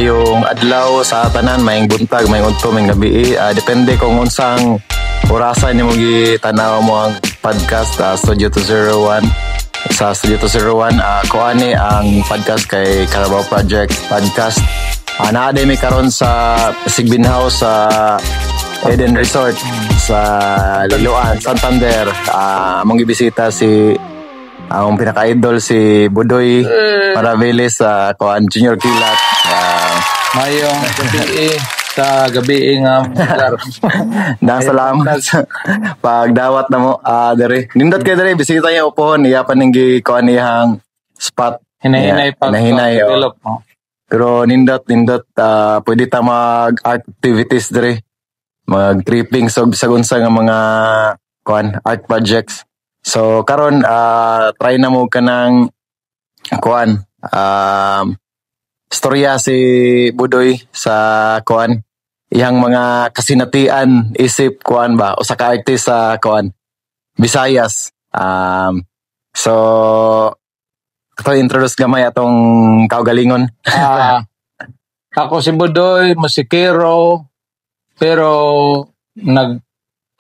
Mayong adlaw sa tanan, mayong buntag, mayong udto, mayong gabi. Depende kung unsang orasan nimo gitanaw mo ang podcast Studio 201. Sa Studio 201, kuani ang podcast kay Carabao Project Podcast. Naa mi karon sa Sigbin House sa Eden Resort sa Liloan, Santander. Among gibisita si ang pinaka-idol si Budoy Maraveles sa kuan Junior Kilat. Mayong gabi sa gabi nga Nang salamat sa pagdawat na mo dere. Nindot kay dere bisita niya upohon iya pa ning kuan iyang spot. Hinahinay pa develop mo. Pero nindot pwede ta mag art activities dere. Mag tripping sa unsa nga mga kuan art projects. So karon try na mo kanang kuan storya si Budoy sa kuan iyang mga kasinatian isip kuan ba usa ka artist sa kuan Visayas. So to introduce gamay atong kaugalingon. Ako si Budoy, musikero, pero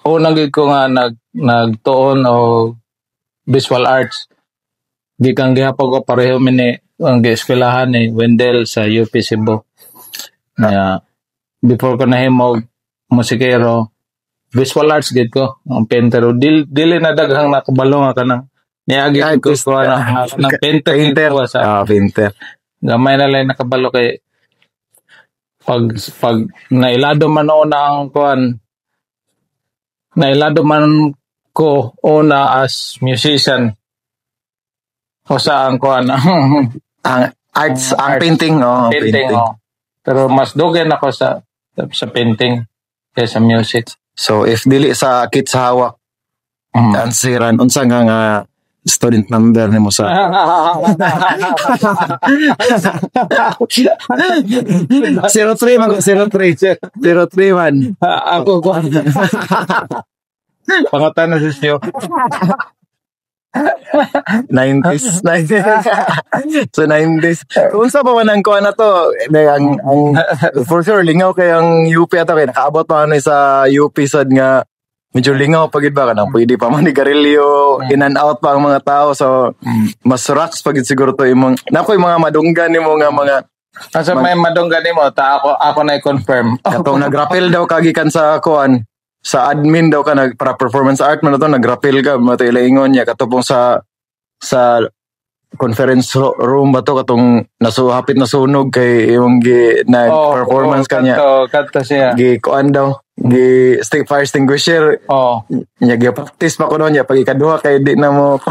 nagig ko nga nagtuon o visual arts. Di kang gihapon ko pareho mini ang eskwelahan ni Wendell sa UP Cebu. Before ko nahimog musikero, visual arts gid ko, ang painter. Dili na daghang nakabalo nga kanang niagi ko ng painter sa painter. Gamay na lang nakabalo kay pag nailado man na ang kuan, nailado man ko una as musician o sa ang kuan ang arts, ang painting. Painting. Pero mas dugen ako sa painting kaysa music. So if dili sa kit sa hawak ansiran unsa nga student number nimo sa 03 man ako ko pangatan na siya 90s. So 90s. Unsa pa man ang kuan na to? Ang for sure lingaw kay ang UP ato kay nakaabot pa ano sa UP sad nga medyo lingaw pagid ba kanang pwede pa man ni garilyo in and out pa ang mga tao, so mas rocks pagid siguro to imong nakoy mga madunggan nimo nga mga asa may madunggan nimo ta ako na i-confirm katong nagrapel daw kagikan sa kuan sa admin daw ka para performance art man to nagrapel ka mato ilaingon niya katupong sa conference room ba to katong hapit na sunog kay imong performance kanya kadto siya gi kuan daw gi fire extinguisher nya gi practice pa kuno nya pag ikaduha kay di na mo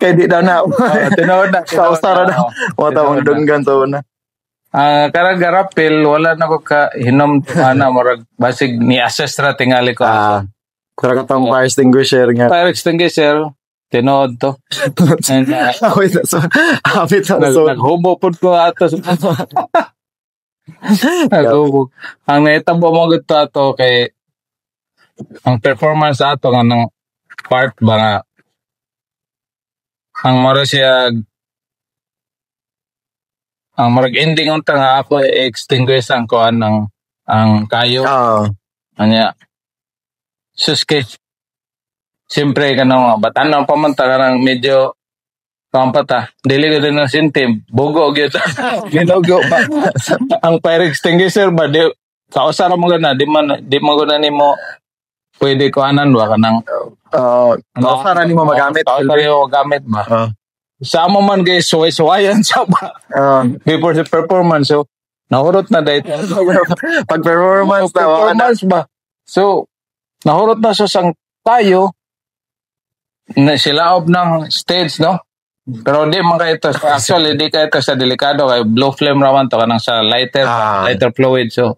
kay di daw na tinuod na sa usara daw wata mong dunggan sa una. Karang garapil wala na ko ka hinom murag basig ni assess ra tingali ko pero katong fire extinguisher nga tinood to. Naghubo po ko ato. Naghubo. Ang naitabo mo gito ato kay ang performance ato nga ng part ba nga ang mara siya ang marag ending unta nga ako extinguish ang kuan ng ang kayo. Anya. Suske. Siyempre kanang batanan pa man ta kanang medyo kampata. Dili ko din ang sintim. Bugo gyud. Ginugo pa. Ang fire extinguisher ba di kausara mo gana di man guna nimo pwede ko anan wa kanang kausara nimo magamit. Kausara nimo magamit ba. Sa mo man guys suway-suwayan sa ba. Before the performance so nahurot na dahil pag performance ba. So nahurot na sa sang tayo na silaob ng stage, no? Pero di man kayo ito, actually di kayo ito sa delikado kay blue flame raman to kanang sa lighter fluid, so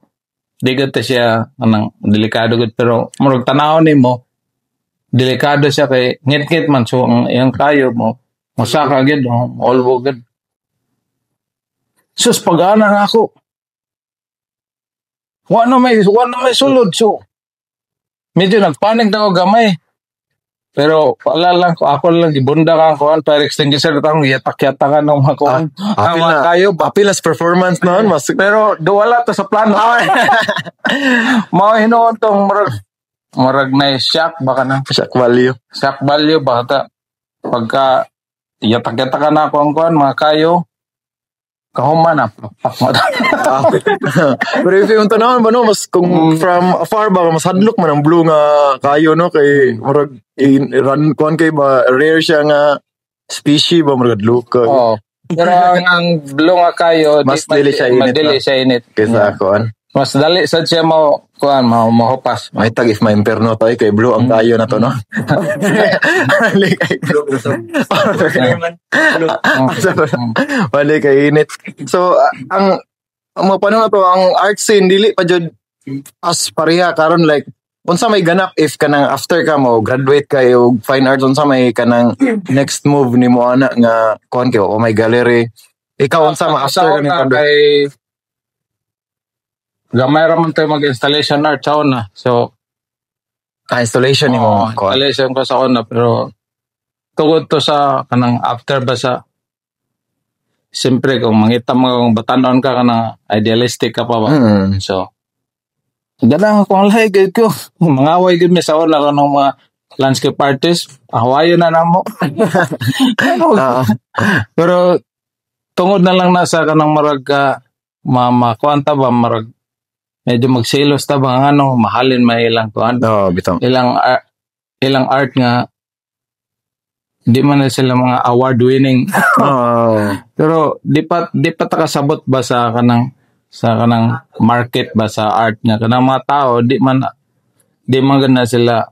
di gito siya kanang delikado gud, pero murag tanaw nimo delikado siya kay ngit-ngit man, so ang kayo mo masaka gid all good. Sus pag-ana na ako wala may sulod, so medyo nagpanik na ako gamay. Pero wala lang ko ako lang gibunda ka kuan fire extinguisher tang yatak-yatakan ng mga kuan. Ang mga kayo Apilas performance noon, mas pero wala to sa plano. Mao hinuon tong murag na shock baka na. shock value. Shock value baka pagka yatak-yatakan na ako ang kuan mga kayo kahuman na. Pero if yung tanawin ba no, mas kung from afar ba, mas hadlok man ang blue nga kayo no, kay murag run kuan kay ba rare siya nga species ba murag hadlok ka. Oo. Pero ang blue nga kayo Mas dili siya init. Madili siya init. Kaysa kuan. Mas dali sad siya mo kuan mahupas. May tag if may imperno tayo kay blue ang kayo na to no. Bali kay blue. Bali kay init. So ang mga panahon na to ang art scene dili pa jud as pareha karon like unsa may ganap if kanang after ka mo graduate ka og fine arts unsa may kanang next move nimo ana nga kuan kay o may gallery ikaw unsa ma after ka na kay gamay ra man tayo mag-installation art sa una. So installation nimo kuan installation ko sa una pero tungod to sa kanang after ba sa siyempre kung mangita mo kung batanon ka kanang idealistic ka pa ba. So ganang kung lahi gid ko mangaway gid mi sa una kanang mga landscape artist ahawayo na namo. Pero tungod na lang nasa kanang marag makuanta ba marag medyo magsilos ta ba ano mahalin may ilang kuan bitong ilang art nga di man na sila mga award winning. Pero di pa ta kasabot ba sa kanang market ba sa art nga kanang mga tao di man gana sila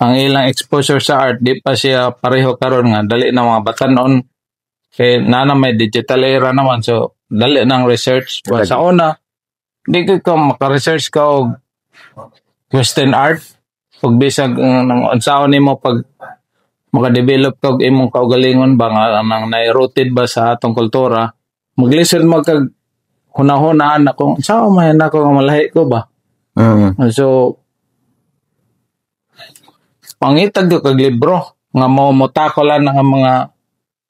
ang ilang exposure sa art di pa siya pareho karon nga dali na mga batanon kay nana may digital era naman so dali nang research ba sa una di ka maka-research ka og Western art ug bisag nang unsaon nimo pag maka-develop ka og imong kaugalingon ba nga nang nai-rooted ba sa atong kultura mag-listen mo kag hunahunaan ako unsaon man ako nga malahi ko ba. So pangitag ko kag libro nga motakolan nga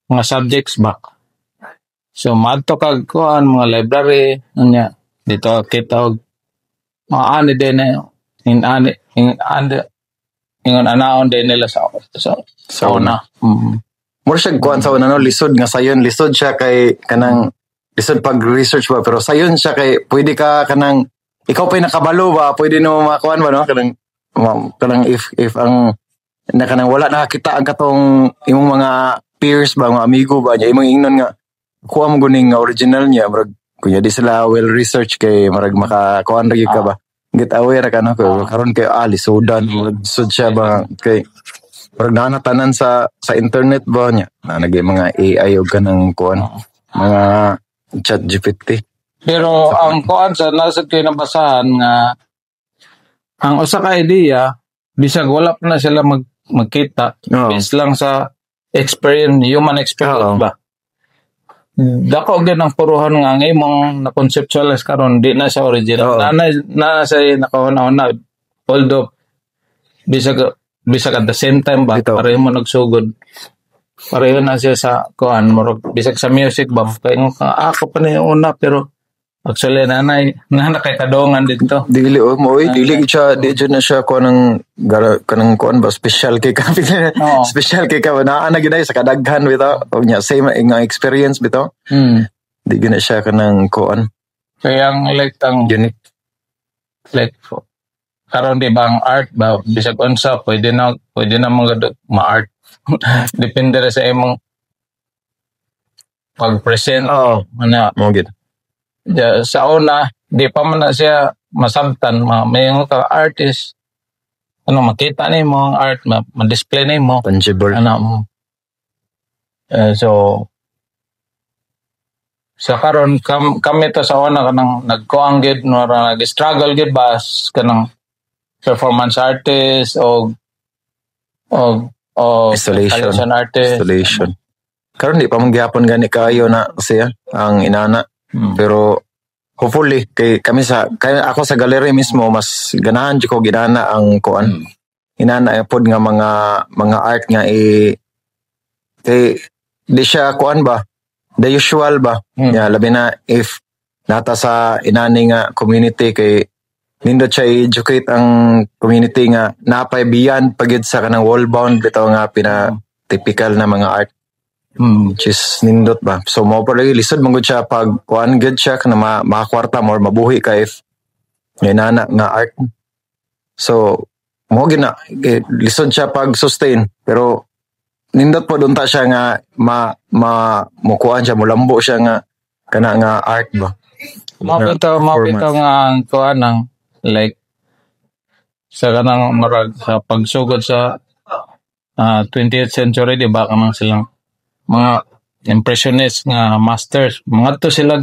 mga subjects ba. So madto kag kuan mga library nya dito kita og mga ani din ingon anaon din nila sa una. More siya kuan sa una no lisod nga sayon lisod siya kay kanang lisod pag research ba pero sayon siya kay pwede ka kanang ikaw pa nakabalo ba pwede no makuan ba no kanang if ang na kanang wala nakakita ang katong imong mga peers ba mga amigo ba niya imong ingnon nga kuha mo guning original niya murag kunya di sila well research kay marag makakuan ra gyud ka ba get aware ka no karon kay lisodan lisod siya ba kay marag nanatanan sa internet ba niya na nagay mga AI og kanang kuan mga chat GPT pero ang kuan sa nasa kay nabasahan nga ang usa ka idea bisag wala pa na sila magkita based lang sa human experience ba. Dako gyud ang puruhan nga imong na conceptualize karon di na sa original na sa nakahuna although bisag at the same time ba pareho mo nagsugod pareho na siya sa kuan murag bisag sa music ba kay ako pa na yung una pero actually na kay kadongan dito dili dili siya di na siya kuan kanang kuan ba special kay ka special kay ka na gid sa kadaghan bitaw nya same nga experience bitaw di gina siya kanang kuan kaya ang like ang unique like karon di ba ang art ba bisag unsa pwede na ma-art depende ra sa imong pag-present mo gid sa una, di pa man na siya masabtan. May mga artist, makita na mo ang art, ma-display na mo. Tangible. So, sa karon kami to sa una kanang nagkuang gid nag-struggle gid ba kanang performance artist o installation artist. Karon di pa man gyapon gani kayo na siya ang inana. Pero hopefully kay ako sa gallery mismo mas ganahan ko ginana ang kuan inana pod nga mga art nga kay di siya kuan ba the usual ba labi na if nata sa inani nga community kay nindot siya i-educate ang community nga napay beyond pagid sa kanang wall bound bitaw nga pina typical na mga art which is nindot ba so mo pa lagi lisod mangud siya pag kuan good siya kana makakwarta more mabuhi ka if inana nga art so mo gina lisod siya pag sustain pero nindot po dunta siya nga mukuan siya mulambo siya nga kana nga art ba mapito nga kuan ng like sa kanang marag sa pagsugod sa 20th century di ba kanang silang mga impressionist nga masters mga to sila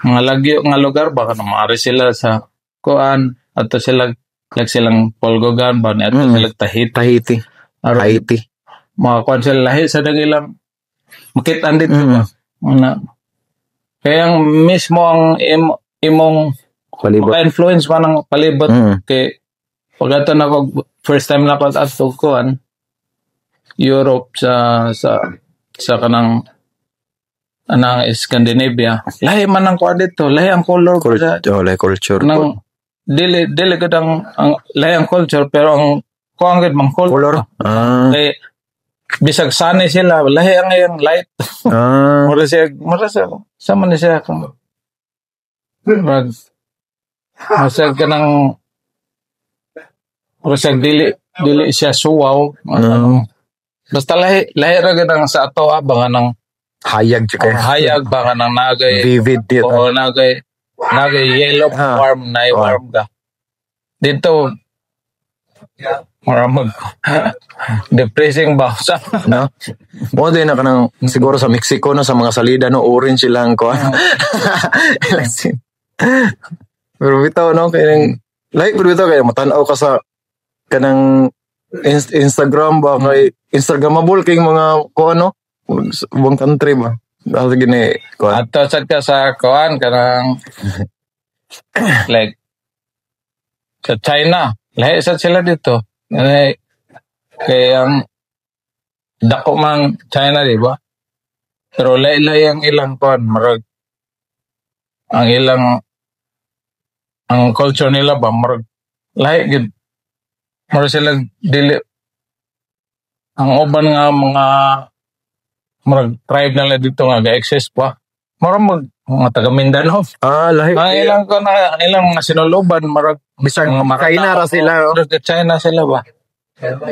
mga lagyo nga lugar baka na maari sila sa kuan ato sila like silang Paul Gauguin ba ato sila Tahiti mga kuan sila lahi sa dagilang makitaan dito ba kaya mismo ang imong maka-influence man ng palibot kay pag ato na first time na pag ato kuan Europe sa kanang anang Scandinavia lahi man ang kuan dito lahi ang color lahi culture nang dili gud ang lahi ang culture pero ang kuan gud mang color kay bisag sanay sila lahi ang iyang light mura siya sama ni siya kang masag kanang mura siya dili siya suwaw basta lahi ra gud ang sa ato banga nang hayag banga nang nagay vivid dito o nagay yellow warm ka dito maramag depressing ba sa no mo din na kanang siguro sa Mexico no sa mga salida no orange silang ko pero bitaw no kay like bitaw kay matanaw ka sa kanang Instagram ba kay Instagramable kay mga ko ano buong country ba dahil gini ko ato sad ka sa kuan kanang like sa China lahi sad sila dito kay ang dako mang China di ba pero lahi ang ilang kuan marag ang ilang ang culture nila ba marag lahi gid marag sila dili ang uban nga mga marag tribe nila dito nga ga-exist pa marag mga taga Mindanao lahi ang ilang ko na ilang mga sinuluban marag bisag makaina ra sila China sila ba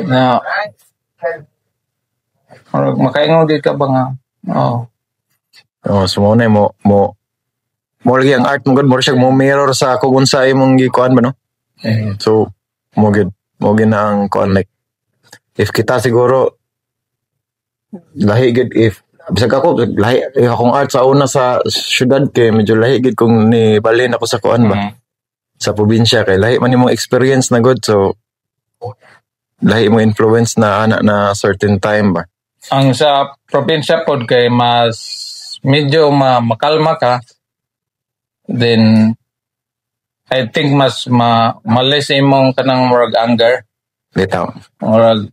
na marag makaingon di ka ba nga so mo lagi ang art mo gud mo siya mo mirror sa kung unsa imong gikuan ba no so mo na ang kuan like if kita siguro lahi gid if bisag ako lahi akong art sa una sa syudad kay medyo lahi gid kung ni balin ako sa kuan ba sa probinsya kay lahi man imong experience na good so lahi mo influence na ana na certain time ba ang sa probinsya pod kay mas medyo makalma ka then I think mas malis imong kanang murag anger bitaw murag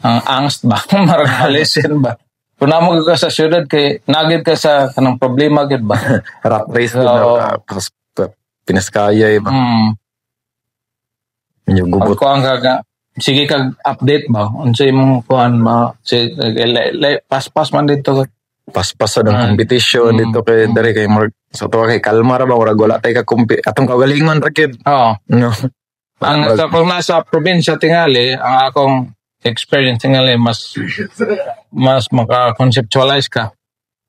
ang angst ba marag malisin ba kung namo ka sa syudad kay nagid ka sa kanang problema gid ba rat race na pinaskaya ba medyo gubot ko ang sige kag update ba unsa imong kuan pas man dito paspas sa competition dito kay dere kay sa to kay kalma ra ba murag wala tay ka atong kagalingon ra kid no ang sa kung nasa probinsya tingali ang akong experience tingali mas maka-conceptualize ka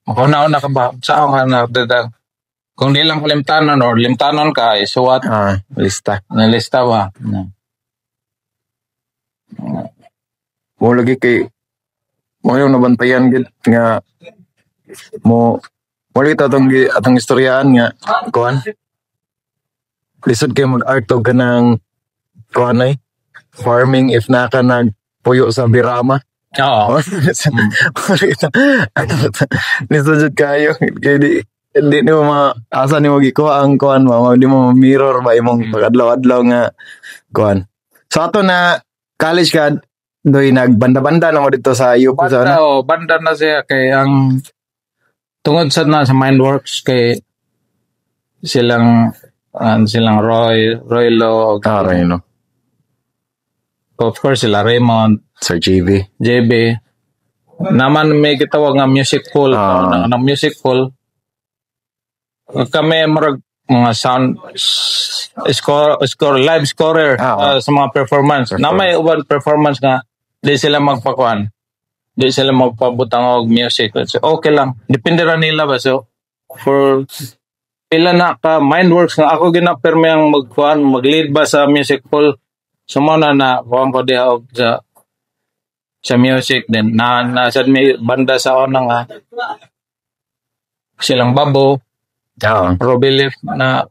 makauna ka ba saan ka na kung di lang limtanon ka isuwat lista ba mo lagi kay mo yung nabantayan gid nga mo wala atong istoryaan nga kuan lisod kay mag-art og kanang kuan ay farming if naka nagpuyo sa Birama lisod jud kayo kay di mo asa nimo gikuha ang kuan di mo mirror ba imong pag-adlaw-adlaw nga kuan So ato na college ka, doy nagbanda-banda na mo dito sa UP sa ano? Banda na siya kay ang tungod sa na sa Mindworks kay silang Roy Lo, Right, no. of course sila Raymond, Sir JB. JB. Naman may gitawag nga music pool, na music pool. Kami marag mga sound score live scorer sa mga performance. Na may uban performance nga di sila magpakuan. Di sila magpabutang og music. So, okay lang. Depende ra nila ba. So for pila na ka Mindworks nga ako ginapermi ang mag-lead ba sa music pool. Sumuna na kuan ko diha og sa music din nasa may banda sa ona nga silang Babo, Robilif na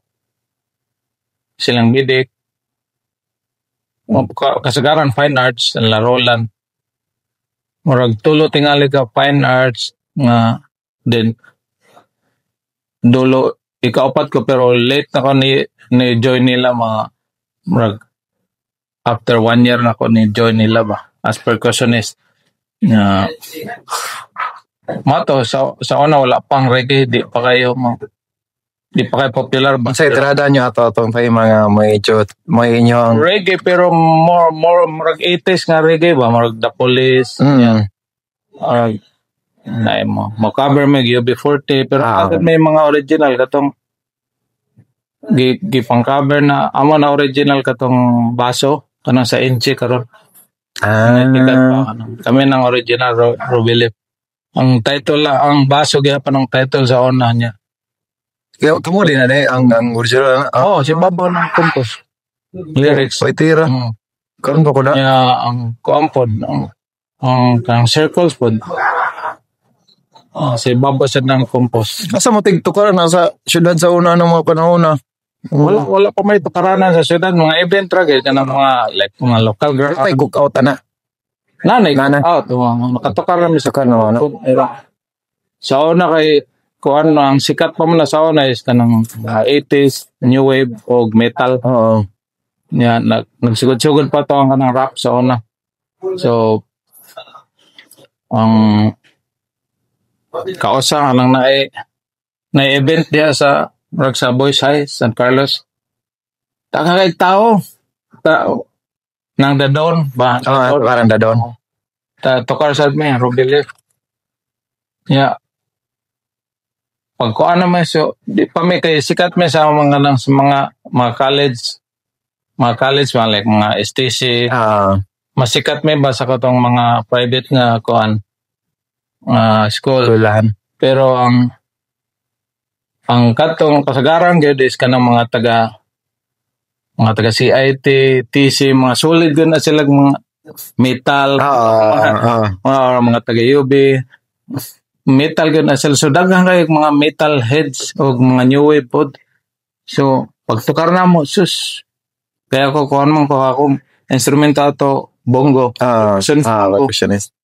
silang Bidik, kasagaran Fine Arts ang Larolan, murag tulo tingali ka Fine Arts nga din dulo ikaapat ko pero late na ko ni join nila mga murag after 1 year na ko ni join nila ba as percussionist. Mato sa una wala pang reggae, di pa kayo popular ba? Sa itrada nyo ato itong mga may inyong reggae pero more marag 80s nga reggae ba, marag The Police. Marag na mo cover may UB40 pero may mga original katong gipang cover na amo na original katong baso kanang sa Inchi karon. Kami ng original Robilip. Ang title lang, ang baso gyapon ang title sa una niya. Kamu din na ang original. Si Babo ng compose. Lyrics. Tira. Karon ko na. Ang kuampod ang circles pod. Si Babo sa nang compose. Asa mo tigtukaran na sa syudad sa una ng mga panahon na? Wala pa may tukaranan sa syudad, mga event ra gyud kanang mga local girl. Ay cook out na. Nanay out nakatukar mi sa kanang sa una kay kuan ang sikat pa man na sa una is kanang 80s new wave o metal. Nya nagsigod-sugod pa to ang kanang rap sa una. So ang kausa nang na event diha sa Boys High, San Carlos. Kay tao nang dadon ba? Parang dadon. Tukar sa may Robilif. Pagkuan naman so di pa may kay sikat may sa mga college like mga STC. Masikat may ba sa katong mga private nga kuan school. Pero ang katong kasagaran gyud is kanang mga taga CIT, TC, mga solid gyud na sila mga metal, mga taga UB, metal gyud na sila. So daghang kay mga metal heads o mga new wave pod. So pagtukar na mo sus kaya ko kuan man ko ako instrumental to bongo. Percussionist.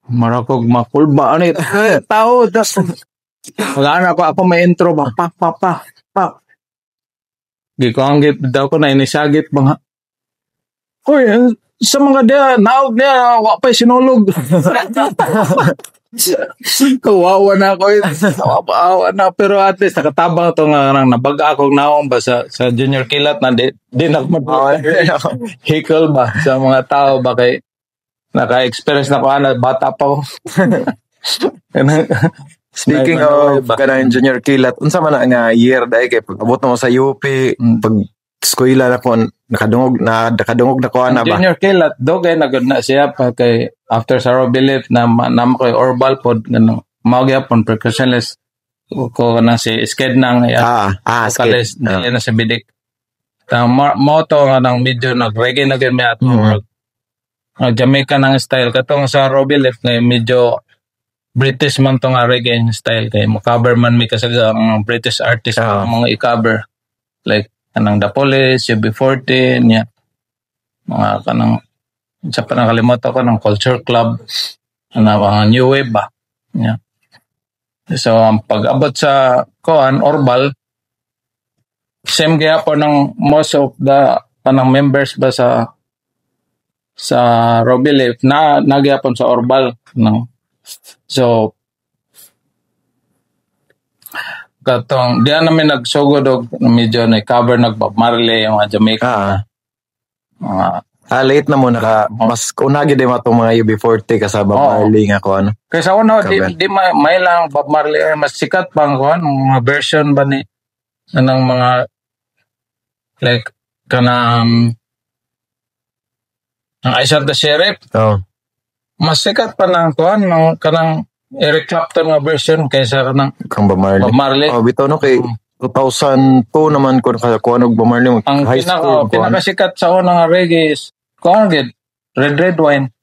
Marakog makulba ani tao das. Wala ako may intro ba pa. Di ko ang daw ko na inisagit mga. Hoy, sa mga dia naog niya wa pa sinulog. Kawawa na ako. Kawawa na pero at least nakatabang to nga nabaga akong naong ba sa junior kilat na di na hikal ba sa mga tao ba kay naka-experience na ko bata pa ko. Speaking of kanang junior kilat, unsa man nga year dai kay pag abot mo sa UP, pag eskwela na ko nakadungog na ko ana ba. Junior kilat dogay na gud na siya pa kay after sa Robilip na koy orbal pod ngano mao gyapon percussionist ko na si Sked nang vocalist na sa Bidik. Mo to nga nang medyo nag-reggae na gyud mi ato. Jamaican ang style katong sa Robilip nga medyo British man to nga reggae style kay mo cover man mi kasaga ang British artist mga i-cover like kanang The Police, UB40 niya mga kanang sa panakalimutan ko ng Culture Club mga new wave ba niya. So ang pag-abot sa koan Orbal same gaya po ng most of the kanang members ba sa Robilip na nagyapon sa Orbal, no. So katong diyan namin nagsugod og medyo na cover Bob Marley yung mga Jamaica. Late na mo mas unagi din matong mga UB40 kasama Marley nga ko ano. Kaysa una di may lang Bob Marley mas sikat pang ko mga version ba ni ng mga like kanang ang I Shot the Sheriff. Mas sikat pa ng kuan kanang Eric Clapton nga version kaysa kanang kang Bob Marley. Bitaw no kay 2002 naman ko og Bob Marley ang high school. Pinakasikat sa una nga reggae is kuan gid Red Wine.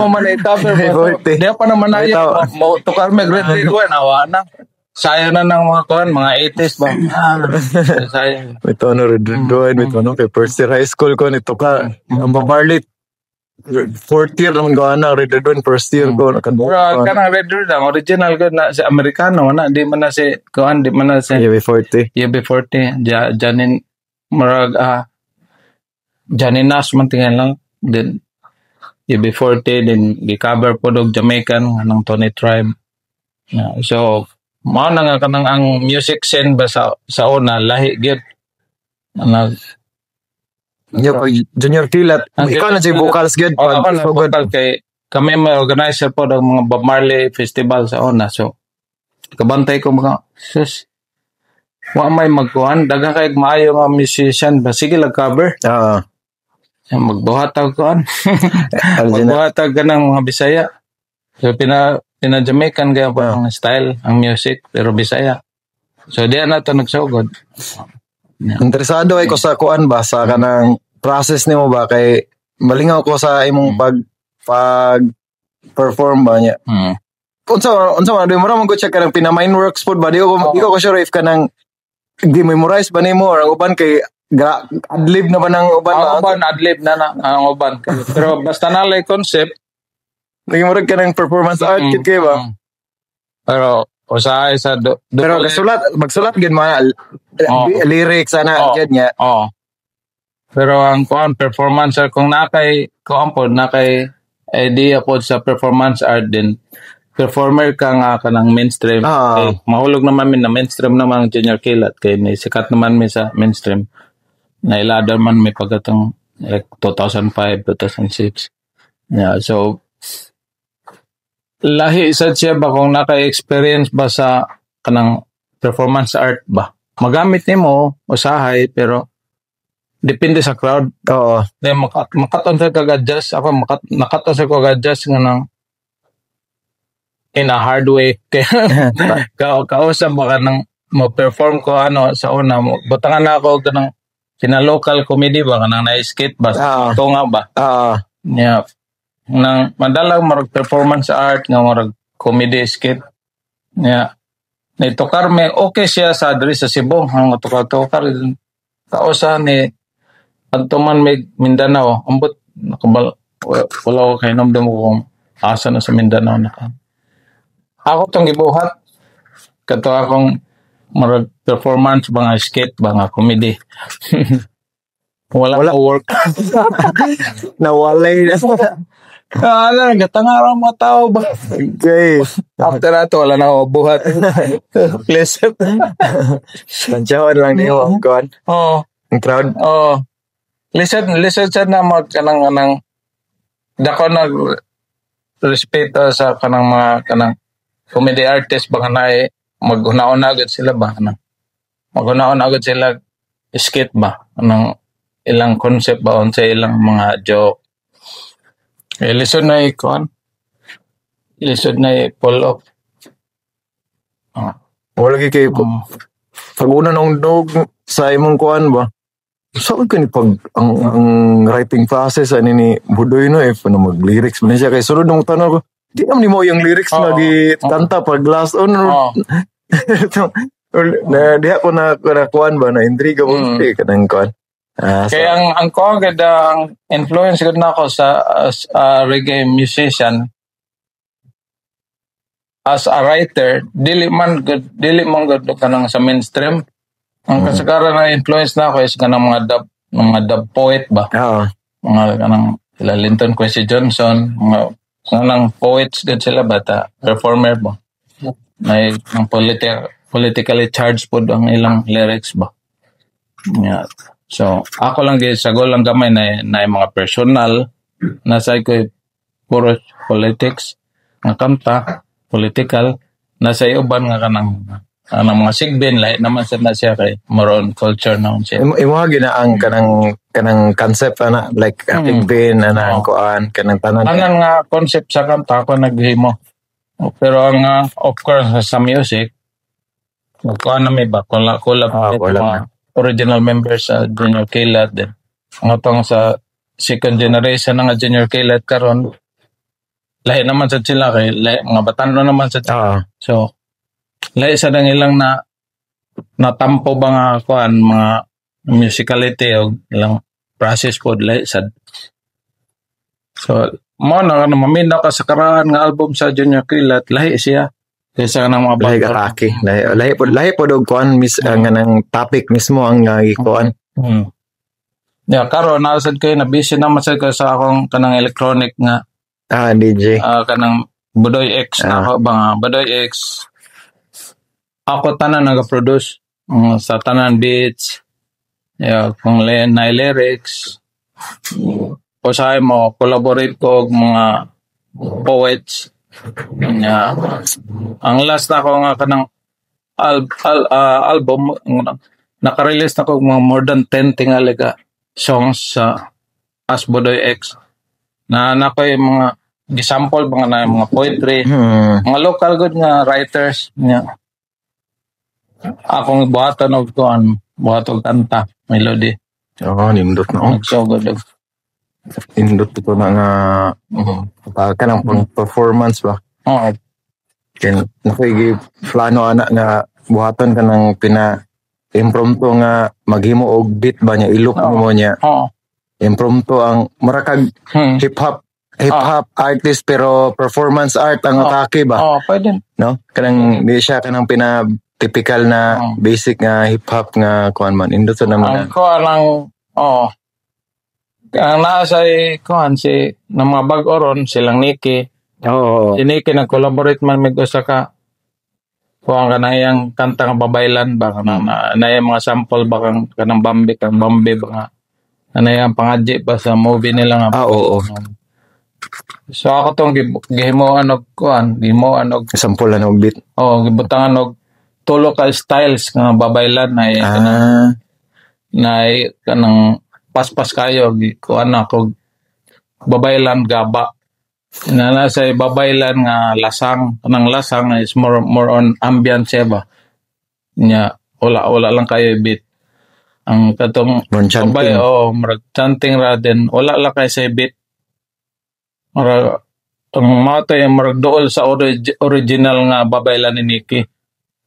Mo man cover mo. Di pa naman na mo tukar meg Red Wine awa na. Sayang na ng mga kuan mga 80s ba. Sayang. Bitaw no Red Wine bitaw no kay first year high school ko nito ka ang Bob Marley fourth year naman gawa na Red Wine first year ko nakadbuka kanang Red Wine ang original ko na si Amerikano na di man na si kuan di man na si UB40 Janin marag Johnny Nash man tingnan lang then UB40 then gi-cover po dog Jamaican ng Tony Tribe. So mao na nga kanang ang music scene ba sa una lahi gyud Junior Kilat. Ikaw na si vocals good. Ako na vocal kay kami may organizer po ng mga Bob Marley festival sa una. So, kabantay ko mga sus. Wa may magkuhan. Daga kay maayo mga musician ba? Sige lang cover. Magbuhatag kuhan. Magbuhatag ka ng mga Bisaya. So, pina-Jamaican kaya po ang style, ang music, pero Bisaya. So, diyan na ito nagsugod. Interesado ay ko sa kuan ba sa kanang process nimo ba kay malingaw ko sa imong pag perform ba niya. Unsa man di mo ra man ko check kanang pina-mind works pod ba di ko sure if kanang gi-memorize ba nimo or ang uban kay adlib na ba nang uban ang uban adlib na ang uban pero basta na lay concept nagimurag kanang performance art kit kay ba pero usahay sa pero magsulat gid man lyrics ana gid niya. Pero ang kuan performance art kung nakay idea po sa performance art din performer ka nga kanang mainstream mahulog naman min na mainstream naman Junior Kilat kay may sikat naman mi sa mainstream na ilada man may pagatong like 2005 2006 so lahi isa siya ba kung naka-experience ba sa kanang performance art ba magamit nimo usahay pero depende sa crowd. Then makaton sa kag-adjust ako nakaton sa kag-adjust nga nang in a hard way kaya kausap ba ka nang mo-perform ko sa una butangan na ako kanang local comedy ba kanang na-skate ba tunga ba nang madalang marag performance art nga marag comedy skit nitokar may okay siya sa diri sa Cebu ang tukar kausa ni Antuman may Mindanao ambot nakabal wala ko kay namdam ko kung asa na sa Mindanao na ako tong gibuhat kato akong marag performance mga skit mga comedy wala ko work nawalay na gatangara mga tao ba? Okay. After nato, wala na ako buhat. Please. Tansyawan lang niyo ang kuhan. Ang crowd. Listen siya na kanang dako na respeto sa kanang mga kanang comedy artist baka na mag-unaon agad sila ba? Mag-unaon agad sila skit ba? Anong ilang concept ba? Sa ilang mga joke. Lisod na ikon. Lisod na pull up. Wala kay pag una nung dog sa imong kuan ba? Saan ka ni pag ang writing process ani ni Budoy no if ano mag-lyrics man siya kay sunod nung tanong ko di naman mo yung lyrics lagi kanta pag last on na diha ko na kuan ba na intriga mo kanang kuan. Kaya ang ko ang influence ko na ako sa reggae musician as a writer dili man good kanang sa mainstream ang kasagaran na influence na ako is kanang mga dub poet ba mga kanang sila Linton Kwesi Johnson, mga kanang poets din sila bata, performer ba. May ang politically charged po ang ilang lyrics ba. Yeah. So, ako lang sagol lang gamay na yung mga personal nasa ko puro politics nga kanta, political nasa uban nga kanang mga sigbin lahi naman na siya kay more on culture na siya. Imo ginaang kanang concept ana like sigbin ana ang kuan kanang tanan. Tanan nga concept sa kanta ako naghimo. Pero ang of course sa music kuan na may ba collab mga original members sa Junior Kilat din. Ang atong sa second generation nga Junior Kilat karon lahi naman sa sila kay mga batan naman sa so lahi sa nang ilang natampo ba nga kuan mga musicality o ilang process po lahi sad. So mo na maminaw ka sa karaan nga album sa Junior Kilat lahi siya kaysa ng mga lahi katake lahi po dog kuan nga nang topic mismo ang kuan. Yeah, karon nasad kay na busy naman sad ko sa akong kanang electronic nga DJ. Kanang Budoy X na ako ba nga Budoy X. Ako tanan naga-produce sa tanan beats. Yeah, kung na lyrics. Usahay mo collaborate ko og mga poets. Yeah. Ang last na ko nga kanang album naka-release na ko mga more than 10 tingali ka songs sa as Budoy X. Na ko'y mga gisample mga mga poetry, mga local good nga writers niya. Akong buhatan og kuan, buhaton kanta, melody. Nindot na. So good. Nindot ito na nga kanang performance ba? Oo. Ken nakoy plano ana nga buhaton kanang impromptu nga maghimo og beat ba nya ilok mo nya. Oo. Impromptu ang marakag hip-hop artist pero performance art ang atake ba? Pwede. No? Kanang di siya kanang typical na basic nga hip-hop nga kuan man. Indot sa naman. Ang kuan lang, ang nasa kuan si ng mga bag-oron silang Nikki. Si Nikki nag-collaborate man may usa ka kuan kanang kanta nga babaylan ba na yung mga sample ba kanang Bambi ba nga. Ano yung pangadji pa sa movie nila nga. Oo. So ako tong gihimoan og kuan, gihimoan og sample na og beat. Gibutangan og tulo ka styles nga babaylan na kanang paspas kayo kuan ako babaylan gaba. Na sa babaylan nga lasang, kanang lasang is more on ambience ba. Nya wala lang kayo beat. Ang katong babay marag chanting ra din wala lang kay sa beat marag ang mato yung marag dool sa original nga babaylan ni Nikki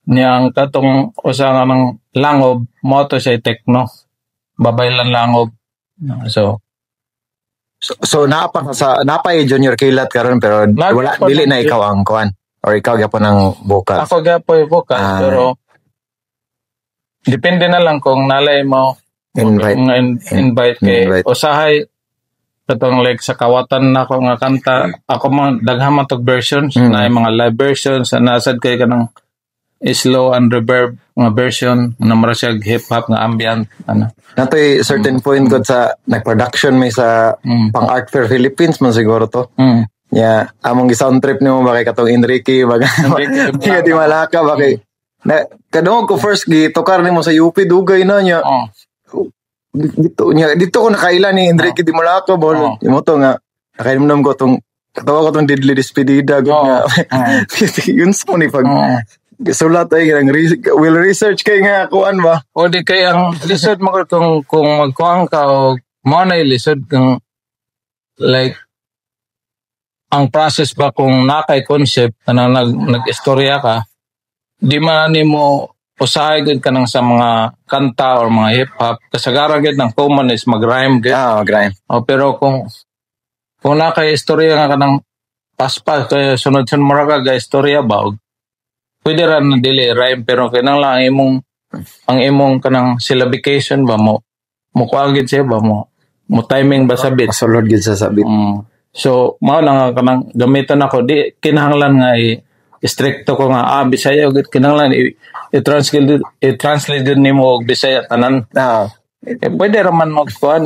niya ang katong usa nga ng langob mato sa techno babaylan langob so napay Junior Kilat karon pero wala dili na ikaw ang kuan or ikaw gyapon ang vocal. Ako gyapon yung vocal pero depende na lang kung nalay mo invite kay usahay katong like sa kawatan na ako nga kanta ako mga daghan tog versions na yung mga live versions nasad kay kanang slow and reverb nga version na mara siya hip hop nga ambient natoy certain point gud sa nag-production may sa pang Art Fair Philippines man siguro to. Among gi-sound trip nimo ba kay katong Enrique baga di malaka ba kay na kadong ko first gitokar nimo sa UP dugay na niya. Dito ko nakailan ni Enrique Di Malacca bol. Imo to nga nakainom ko tong katawa ko tong Deadly Despedida gud nga. Yun sa ni pag sulat ay will research kay nga kuan ba. O di kay ang lisod mo kung magkuang ka o mo na lisod kung like ang process ba kung nakay concept na nag-istorya ka di man nimo usahay gud kanang sa mga kanta or mga hip hop kasagaran gud ng common is mag-rhyme gud. Mag-rhyme. Pero kung nakay istorya nga kanang paspas kay sunod-sunod mo ra ka istorya ba pwede ra na dili rhyme pero kanang lang ang imong kanang syllabication ba mo kuagid siya ba mo mo timing ba sa beat. Masulod gid sa sabit. So mao lang kanang gamiton ako di kinahanglan nga stricto ko nga Bisaya ug kinahanglan i-translate din nimo og Bisaya tanan. Pwede raman magkuan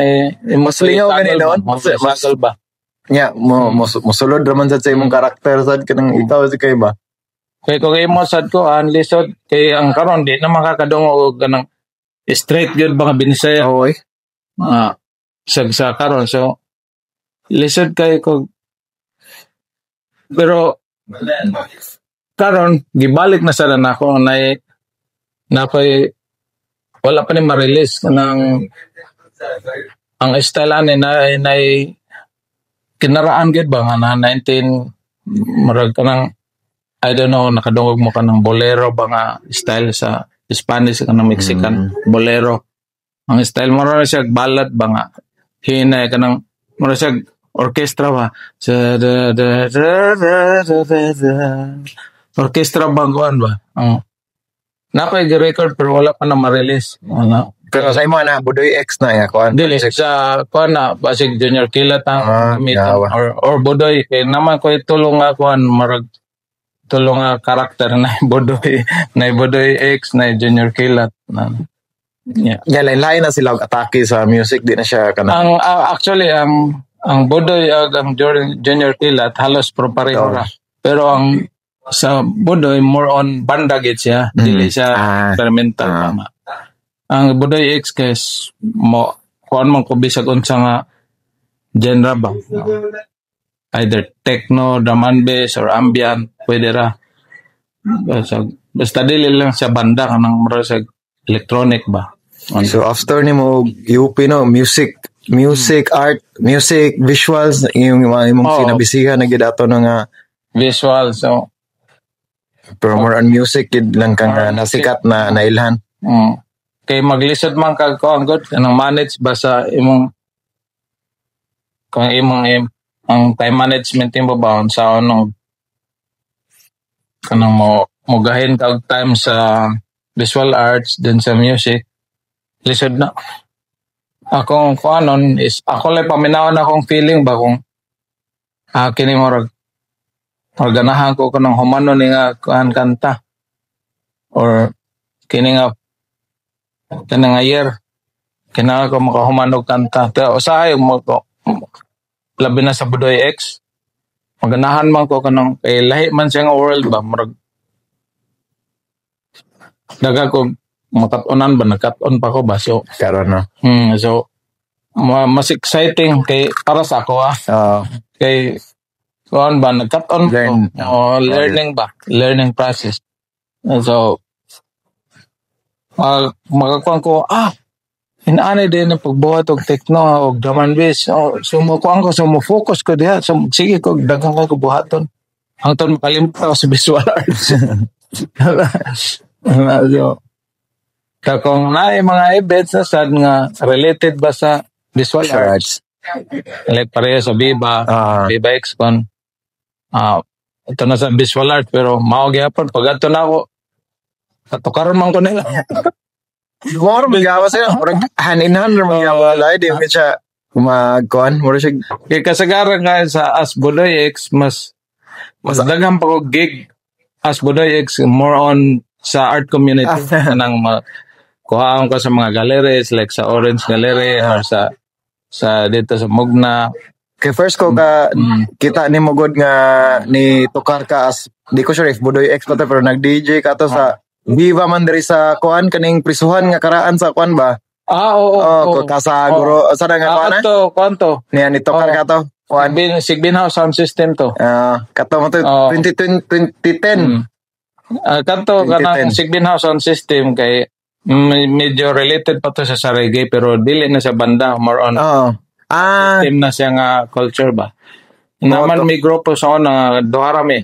mas lingaw gani noon. Mas ba. Nya mosulod raman sa imong karakter sad kanang ikaw si kay ba. Kay kung imo sad ko lisod kay ang karon di na makakadungog og kanang straight gyud ba nga Binisaya. Oy. Sa karon so lisod kay ko pero karon gibalik na sa nako na koy wala pa ni ma-release kanang ang style ani na kinaraan gid ba nga na 19 marag kanang I don't know nakadungog mo kanang bolero ba nga style sa Spanish kanang Mexican bolero ang style mo ra siya ballad ba nga hinay kanang mo ra siya orkestra ba orkestra bangkuan ba nakoy gi-record pero wala pa na ma-release pero sa imo na Budoy X na ya kuan dili sa kuan na basig Junior Kilat ang or Budoy kay naman ko tulong nga kuan marag tulong nga karakter na Budoy X na Junior Kilat lain na sila atake sa music di na siya kanang actually ang Budoy ag ang Junior Kilat halos pareho ra pero ang sa Budoy more on banda gid siya dili siya experimental tama ang Budoy X kay mo kuan man ko bisag unsa nga genre ba either techno drum and bass or ambient pwede ra basta dili lang siya banda kanang mura sa electronic ba so after nimo UP no music art music visuals yung imong sinabisihan na gid ato nga visual so pero more on music gid lang kang nasikat na nailhan kay maglisod man kag ko ang good kanang manage ba sa imong kung imong ang time management mo ba sa anong kanang mo gahin kag time sa visual arts din sa music lisod na akong kuanon is ako lang paminawan akong feeling ba kung kini mo ganahan ko kanang humano ni nga kanta or kini nga kanang year kinahanglan ko makahumanog kanta pero usahay mo ko labi na sa Budoy X maganahan man ko kanang kay lahi man siya nga world ba murag daga ko makat-onan ba nagkat-on pa ko ba so karon no so mas exciting kay para sa ako kay kuan ba nagkat-on learning process so magakuan ko inaanay din ang pagbuhat og techno og drum and bass sumukuan ko focus ko diha sige ko daghang ko buhaton hangtod makalimtaw sa visual arts kung naay mga events na sad nga related ba sa visual arts like pareho sa Viva X-Con ito na sa visual art pero mao gyapon pag ato na ako katukaron man ko nila Moro magawa siya. Hand in hand magawa lai di mo siya kumagkuan. Moro siya. Kaya kasagaran nga sa As Budoy X mas daghang pa ko gig As Budoy X more on sa art community kanang kuhaan ko sa mga galleries like sa Orange Gallery or sa dito sa Mugna. Kay first ko kita ni Mugod nga ni tukar ka as di ko sure if Budoy X pa pero nag-DJ ka to sa Viva man diri sa kuan kaning prisuhan nga karaan sa kuan ba? Oo. Kasaguro sa nga kuan. Kwanto. Niya ni tukar ka to. Kuan Sigbin House Sound System to. Kato mo to 2010. Kanto kanang Sigbin House Sound System kay medyo related pa to sa reggae pero dili na sa banda more on. System na siya nga culture ba. Naman may grupo sa na Duharami.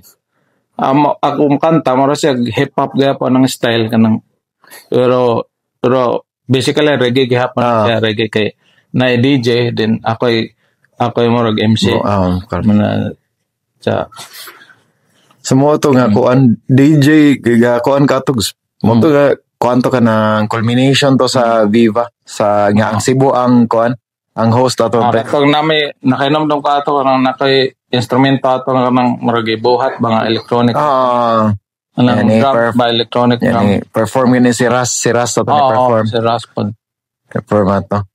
Akong kanta mara siya hip hop gyapon ng style kanang pero basically reggae gyapon siya reggae kay na DJ din ako'y murag MC mana sa moto nga kuan DJ kaya kuan katugs moto nga kuan to ka ng culmination to sa Viva sa nga ang Cebu ang kuan ang host ato pre. Katong nami nakainomdom ka ato kanang nakay instrumento ato kanang murag buhat ba nga electronic. Anang drum ba electronic drum. Perform gini si Ras ato ni perform. Si Ras pod. Perform ato.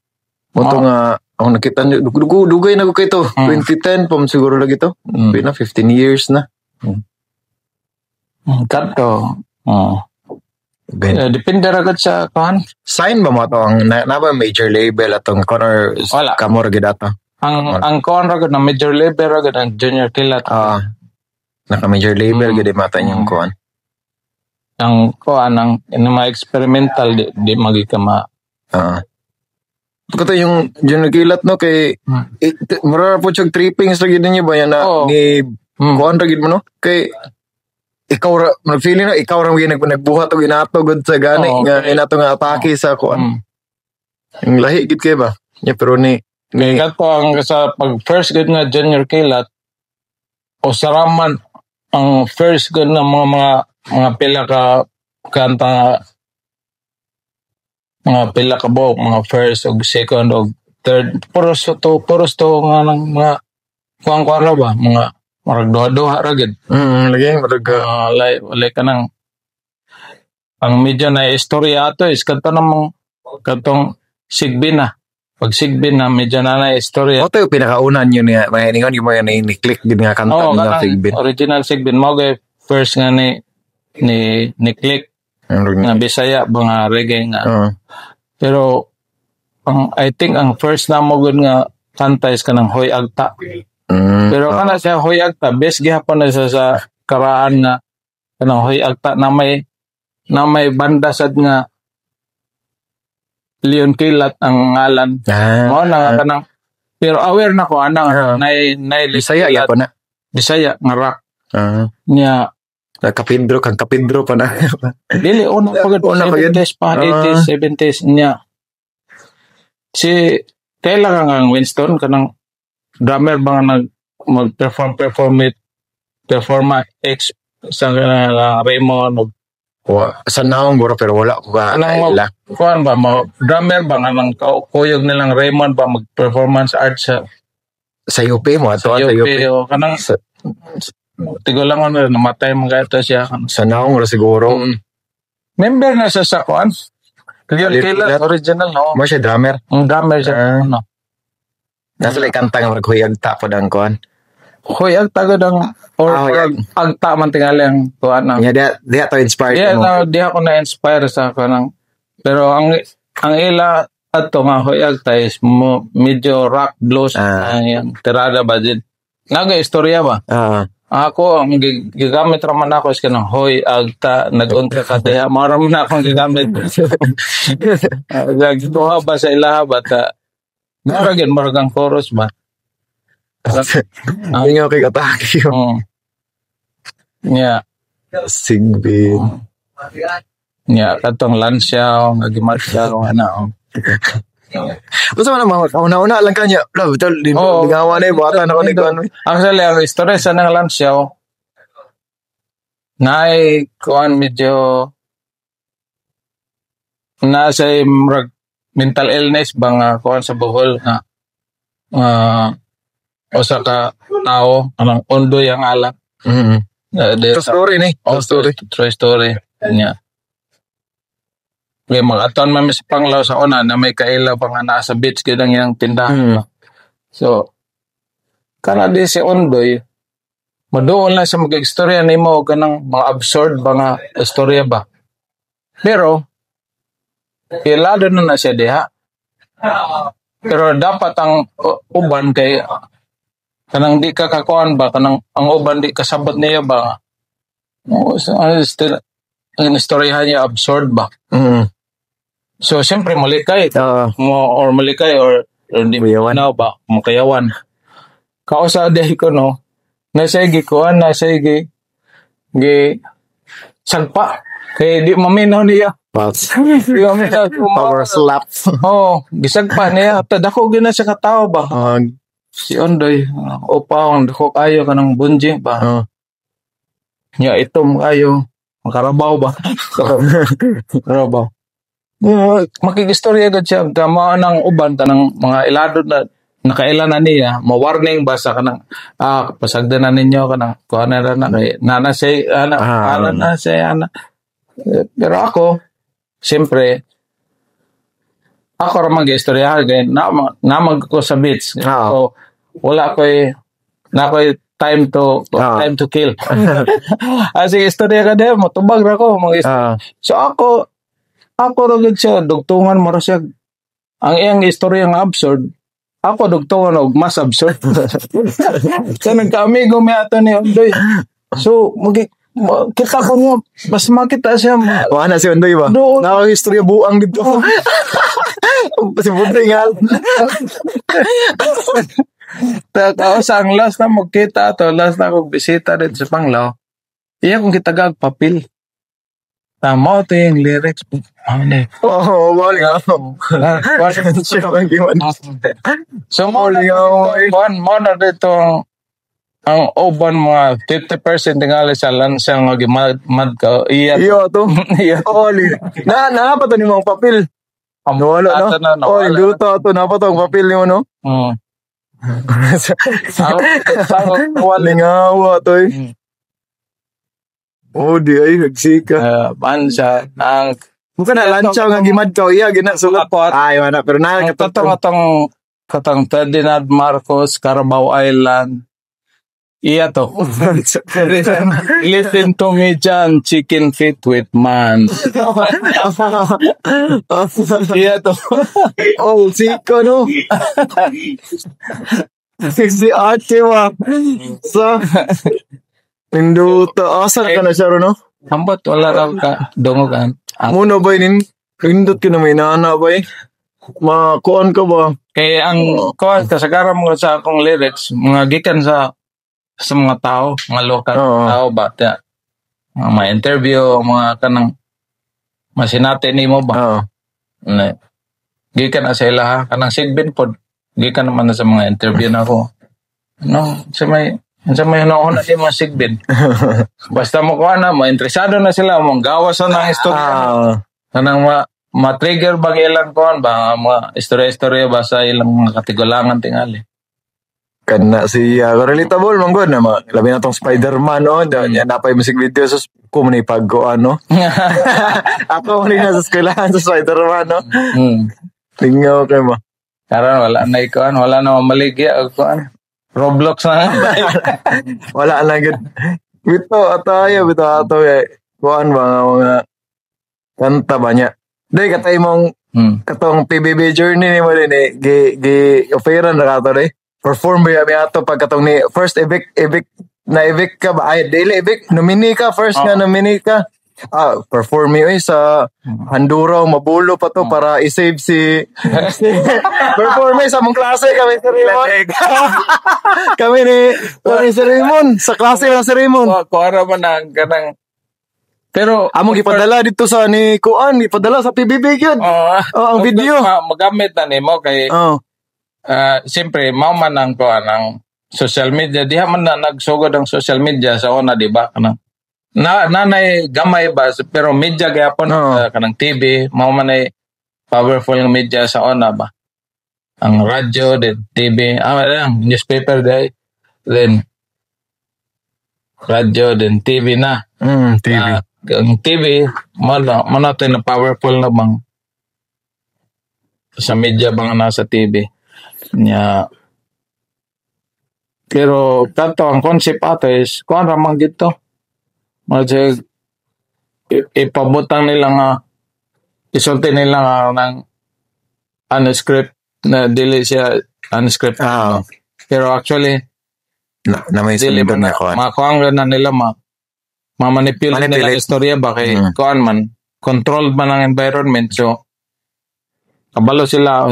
Muto nga ako nakita niyo dugay na ko kay to. 2010 pom siguro lagi to. Pina 15 years na. Kanto. Depende ragad sa kan. Sign ba mo to ang na ba major label atong corner kamor gid ato. Ang kon ragad na major label ragad ang Junior Kilat. Naka major label gid mata yung kon. Ang kon ang mga experimental di magikama. Kato yung Junior Kilat no kay mura po siyang trippings lagi ninyo ba yan na ni kon ragid mo no kay ikaw ra feeling na ikaw ra nagbuhat og inato gud sa gani nga inato nga atake sa kuan. Yung lahi gid kay ba? Pero ni kato ang sa pag first gud nga Junior Kilat o saraman ang first gud na mga pila ka kanta mga pila ka buok mga first og second og third puros to nga nang mga kuang ba mga marag duha ra gid. Lagi marag lay kanang ang medyo na istorya ato is kanto namang katong Sigbin na. Pag Sigbin na medyo na istorya. Ito yung pinakaunan yun niya. May ningon yung mga ni-click din nga kanta ng Sigbin. Original Sigbin mo kay first nga ni Click nga Bisaya mga reggae nga. Pero I think ang first na mo gud nga kanta is kanang Hoy Agta. Pero kana siya Hoy Agta best gihapon na siya sa karaan nga kanang Hoy Agta na may banda sad nga Leon Kilat ang ngalan. Mo na kanang pero aware na ko anang nay Bisaya gyapon na. Bisaya nga rock. Nya kapindro pa na. Dili una pagod 70s pa 80s 70s nya. Si Tela nga Winston kanang drummer ba nga mag-performa X sa Raymond sa naong guro pero wala ko ka ila. Kuan ba drummer ba nga nang kuyog nilang Raymond ba mag-performance art sa UP mo ato sa UP kanang tigo lang ano namatay mga ito siya sa naong guro siguro. Member na sa kuan Leon Kilat original no. Mo siya drummer. Drummer siya no. Nasa like kanta nga Hoy Agta po dang kuan. Hoy Agta gud ang agta man tingali ang kuan ang. Diha to inspired mo. Diha ko na inspire sa kanang pero ang ila ato nga Hoy Agta is medyo rock blues ang tirada ba din. Naga istorya ba? Ako ang gigamit ra man ako is kanang Hoy Agta nag-unta ka diha mara man akong gigamit. Gagduha ba sa ilaha ba ta maragang chorus ba? Hindi nga kay kataki yun. Yeah. Sigbin. Yeah, katong Lansyaw, nagimarsyaw, ano. Basta man mga kauna-una lang kanya. Betul, ligawan na yung bata na kaniguan. Actually, ang istorya sa ng Lansyaw, naay kuan medyo nasa mental illness ba nga kuan sa Bohol nga usa ka tao anang Ondoy ang alak. True story ni. True story. Nya. Kaya mag-aton man sa Panglaw sa una na may kailaw pa nga nasa beach gidang yang tindahan. So kana di si Ondoy maduol na sa mag-istorya nimo kanang mga absurd ba nga istorya ba. Pero kilado na siya diha. Pero dapat ang uban kay kanang di ka kakuan ba kanang ang uban di kasabot niya ba. Still ang istoryahan niya absurd ba. So siyempre malikay or malikay or di na ba makayawan. Kausa dahil ko no nasa gikuan nasa gi sagpa kay di maminaw niya. Power slap. Gisagpa niya. Dako gina siya katao ba? Si Ondoy, upawang dako kayo ka ng bunjing ba? Nya itom kayo. Makarabaw ba? Karabaw. Makigistorya agad siya tama ng uban tanang mga ilado na nakailan na niya ma-warning ba sa kanang pasagdan na ninyo kanang kuha na kay nana say ana na say ana. Pero ako siyempre ako ra mag-istorya kay na ko sa beach. So wala ko'y time to kill. Sige, istorya ka din mo tubag ra ko so ako ra gud siya dugtungan mo ra siya ang iyang istorya nga absurd. Ako dugtungan og mas absurd. So nagka-amigo mi ato ni Ondoy. So kita ko mo mas makita siya Wala si Ondoy ba? Nakaka-istorya buang dito. Si Budring hal. Tapos ang last na magkita to, last na kong bisita rin sa Panglao, iya kong kitagag papel. Tama ito yung lyrics. Mali nga. So, mo na dito ang uban mga 50% tingali sa lansang mad ka. Iya to. Napa to ni mga papel. Wala no? Induto to. Napa to ang papel ni mo no? Lingawa to eh. Di ay nagsika. Bansa ang bukan na lanchaw nga gimad ka iya ginasulat po. Ay wala pero na katong Ferdinand Marcos Carabao Island. Iya to. Listen to me John chicken feet with man. Iya to. Siko no. Si Ate wa. So Induto. Asa ka na siya no? Hambot wala raw ka dongogan. Muna ba inin? Indot ka na may nana ba eh? Makuan ka ba? Kaya ang kuan kasagaran mo sa akong lyrics mga gikan sa mga tao, mga lokal tao ba? Mga interview, mga kanang masinate ni mo ba? Gikan na sa ilaha, kanang sigbin pod. Gikan naman na sa mga interview na ako. No, sa may hinoon na di mga sigbin. Basta mo kuha na, interesado na sila, mga gawas na ng istorya. Kanang ma-trigger bang ilang kuhan ba, mga istorya-istorya ba sa ilang mga katigulangan tingali. Kana siya relatable man gud na labi na tong Spider-Man no napay music video sa ko man ipaggo ano. Ako rin na sa eskwelahan sa Spider-Man no. Tingaw kay mo. Karon wala na ikuan, wala na maligya og kuan. Roblox na. Wala na gud. Bito atayo ato kuan ba mga kanta ba niya. Dai katay mong katong PBB journey ni mo din gi operan na kato dai. Perform ba yabi ato pagkatong ni first evict ka ba ay daily evict nominee ka first nga nominee ka perform yo sa Handuraw mabulo pa to para i-save si perform sa mong klase kami sa Raymond kami si Raymond sa klase ng si Raymond kuara man ang kanang pero among ipadala dito sa ni Kuan ipadala sa PBB gyud ang video magamit na nimo kay siyempre, mauman ang social media. Diha man na nagsugod ang social media sa una, di ba? Nanay gamay ba? Pero media gayapon, kanang TV, mauman ay powerful yung media sa una ba? Ang radyo, then TV, ang newspaper, then radyo, then TV na. TV. Ang TV, natin na powerful na bang sa media bang nasa TV. Pero kanto ang concept ato is kuan ra man gito ipabutang nila nga isulti nila nga ng unscript na dili siya unscript pero actually na may sunod na kuan makuang na nila manipulate nila istorya ba kay kuan man controlled man ang environment so kabalo sila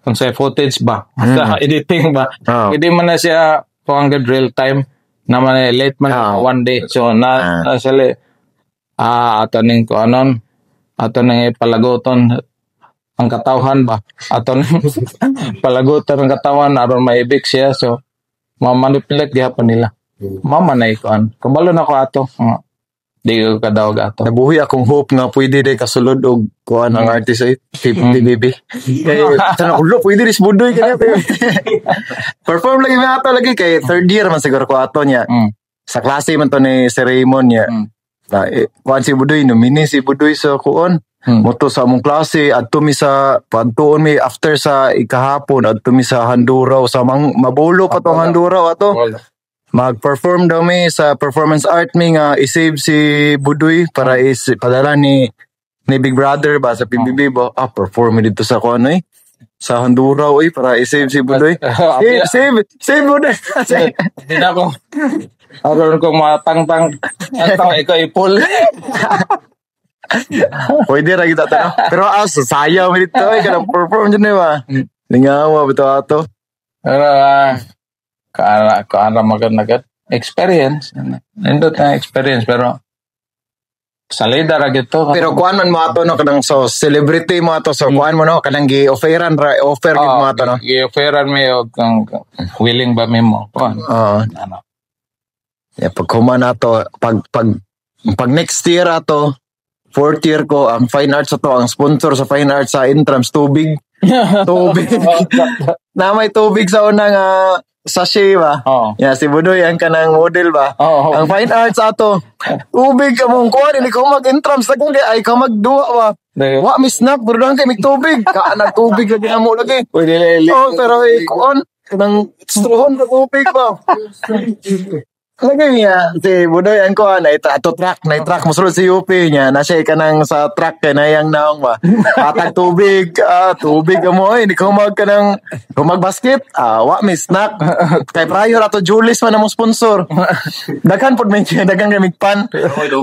kung sa footage ba, sa editing ba, hindi man na siya 200 real time, naman late man one day. So, sila, ato ning ko anon, ato ning palaguton ang katawhan ba, ato ning palaguton ang katawan, aron maibig siya, so, mamanipulate gihapon nila. Mama na ikuan. Kabalo na ko ato. Di ko kadawag ato. Nabuhi akong hope nga pwede day kasulod og kuan ang artist ay 50 baby. Kay sana ulo pwede ris budoy kaya. Perform lagi na ato lagi kay third year man siguro ko ato niya. Sa klase man to ni si Raymond niya. Na kuan si budoy nomini si budoy sa kuon. Moto sa among klase adto mi sa padtuon mi after sa ikahapon adto mi sa Handuraw sa mabulo pa tong Handuraw ato. Mag-perform daw mi sa performance art mi nga isave si Budoy para padala ni Big Brother ba sa PBB ba perform mi dito sa kuno sa Handuraw para isave si Budoy. Save Budoy. Hindi na ako. Aron ko matang-tang ato ikaw ipul. Pwede ra kita tanong. Pero sayaw mi dito kanang perform dyan ba. Lingawa bitaw ato. Pero kaala magandagad experience. Nindot na experience pero salida ra gito. Pero kuan man mo ato no kanang so celebrity mo ato so kuan mo no kanang gi-offeran offer gid mo ato no. Gi-offeran mi og kang willing ba mo. Kuan. Ano. Ya pag kuman ato pag next year ato fourth year ko ang fine arts ato ang sponsor sa fine arts sa Intrams tubig. Na may tubig sa unang sachet ba? Yeah, si Budoy ang kanang model ba? Ang fine arts ato. Tubig ka mong kuha, hindi ko mag-intrams na kung ay ka magduwa ba? Wa, may snack, pero lang kayo may tubig. Kaanag tubig lagi na mo lagi. Pero kuhan, kanang strohon na tubig ba? Lagi niya, si Budoy ang kuha, na-truck mo sulod si UP niya, nasya ka nang sa truck kay nayang naong ba? Patag tubig, tubig ka mo, hindi ko mag-basket, wa, may snack. Kay prior ato Julis man ang sponsor. Daghan po may dagang gamigpan.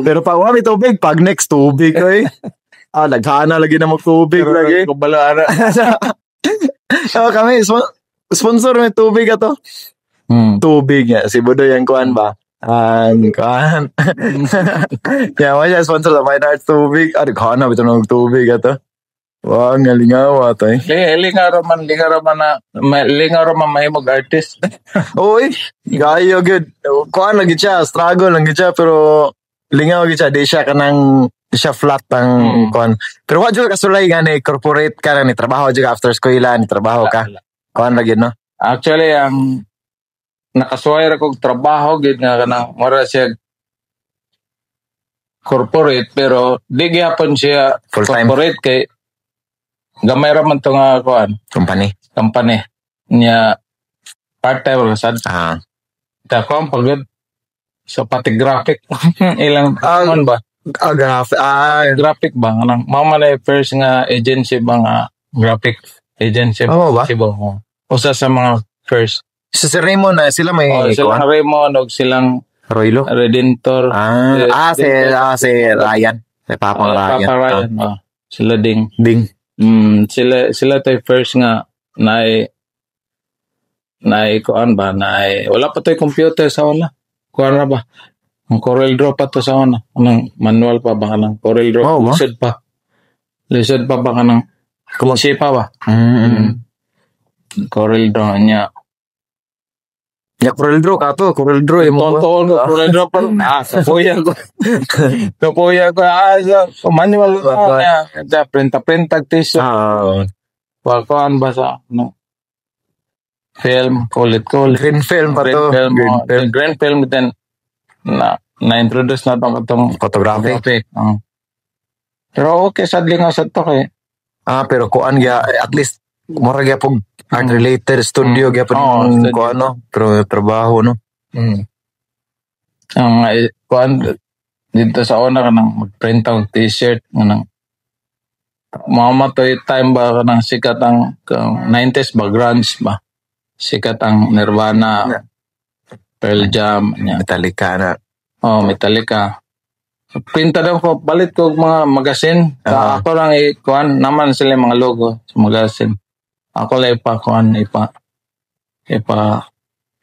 Pero pag wa, may tubig, pag next tubig, eh. Naghana lagi na mag-tubig lagi. Kubalaan. Kami, sponsor may tubig ato. Tubig niya. Si Budoy ang kuhan ba? Kuhan. Kaya mo siya sponsor sa Fine Arts tubig. Kuhan na, ito ng tubig ito. Wow, ngalingawa ito eh. Lingaw raman mahimog artist. Uy, gayo good. Kuhan lagi siya, struggle lang siya, pero lingaw lagi siya. Di siya flat ang kuhan. Pero wag juga kasulay nga ni corporate ka na, ni trabaho juga after school ni trabaho ka. Kuhan lagi, no? Actually, ang nakasuway ra kog trabaho gid nga kanang mura siya corporate pero di gyapon siya corporate kay gamay ra man to nga kuan company niya part-time ra sad ta kom pagod so pati graphic ilang mon ba graphic ba kanang mama na first nga agency ba nga graphic agency ba Cebu usa sa mga first. Si Raymond sila may silang Raymond o silang Roylo Redentor. Si Ryan. Si Papa Ryan. Sila ding. Sila tayo first nga na kuan ba wala pa tayo computer sa una. Kuan na ba? Ang Corel Draw pa to sa una. Anong manual pa ba kanang Corel Draw? Lisod pa ba kanang kumasi pa ba? Corel Draw niya. Ya Corel Draw kato, Corel Draw mo. Corel Draw pa. Kapuya ko. Manual ya print t-shirt. Kuan ba sa film, green film pa to. Green film then na-introduce na itong photographic. Pero okay, sadly nga sa to kay. Pero kuan ya at least mura gya pog art related studio gya pud ko pero trabaho no. Ang kuan dito sa una kanang mag-print ang t-shirt kanang mama to time ba kanang sikat ang 90s ba grunge ba sikat ang Nirvana, Pearl Jam, Metallica na. Metallica. Printa daw ko balit ko mga magazine. Ako lang kuan naman sila mga logo sa magazine. Ako lang ipa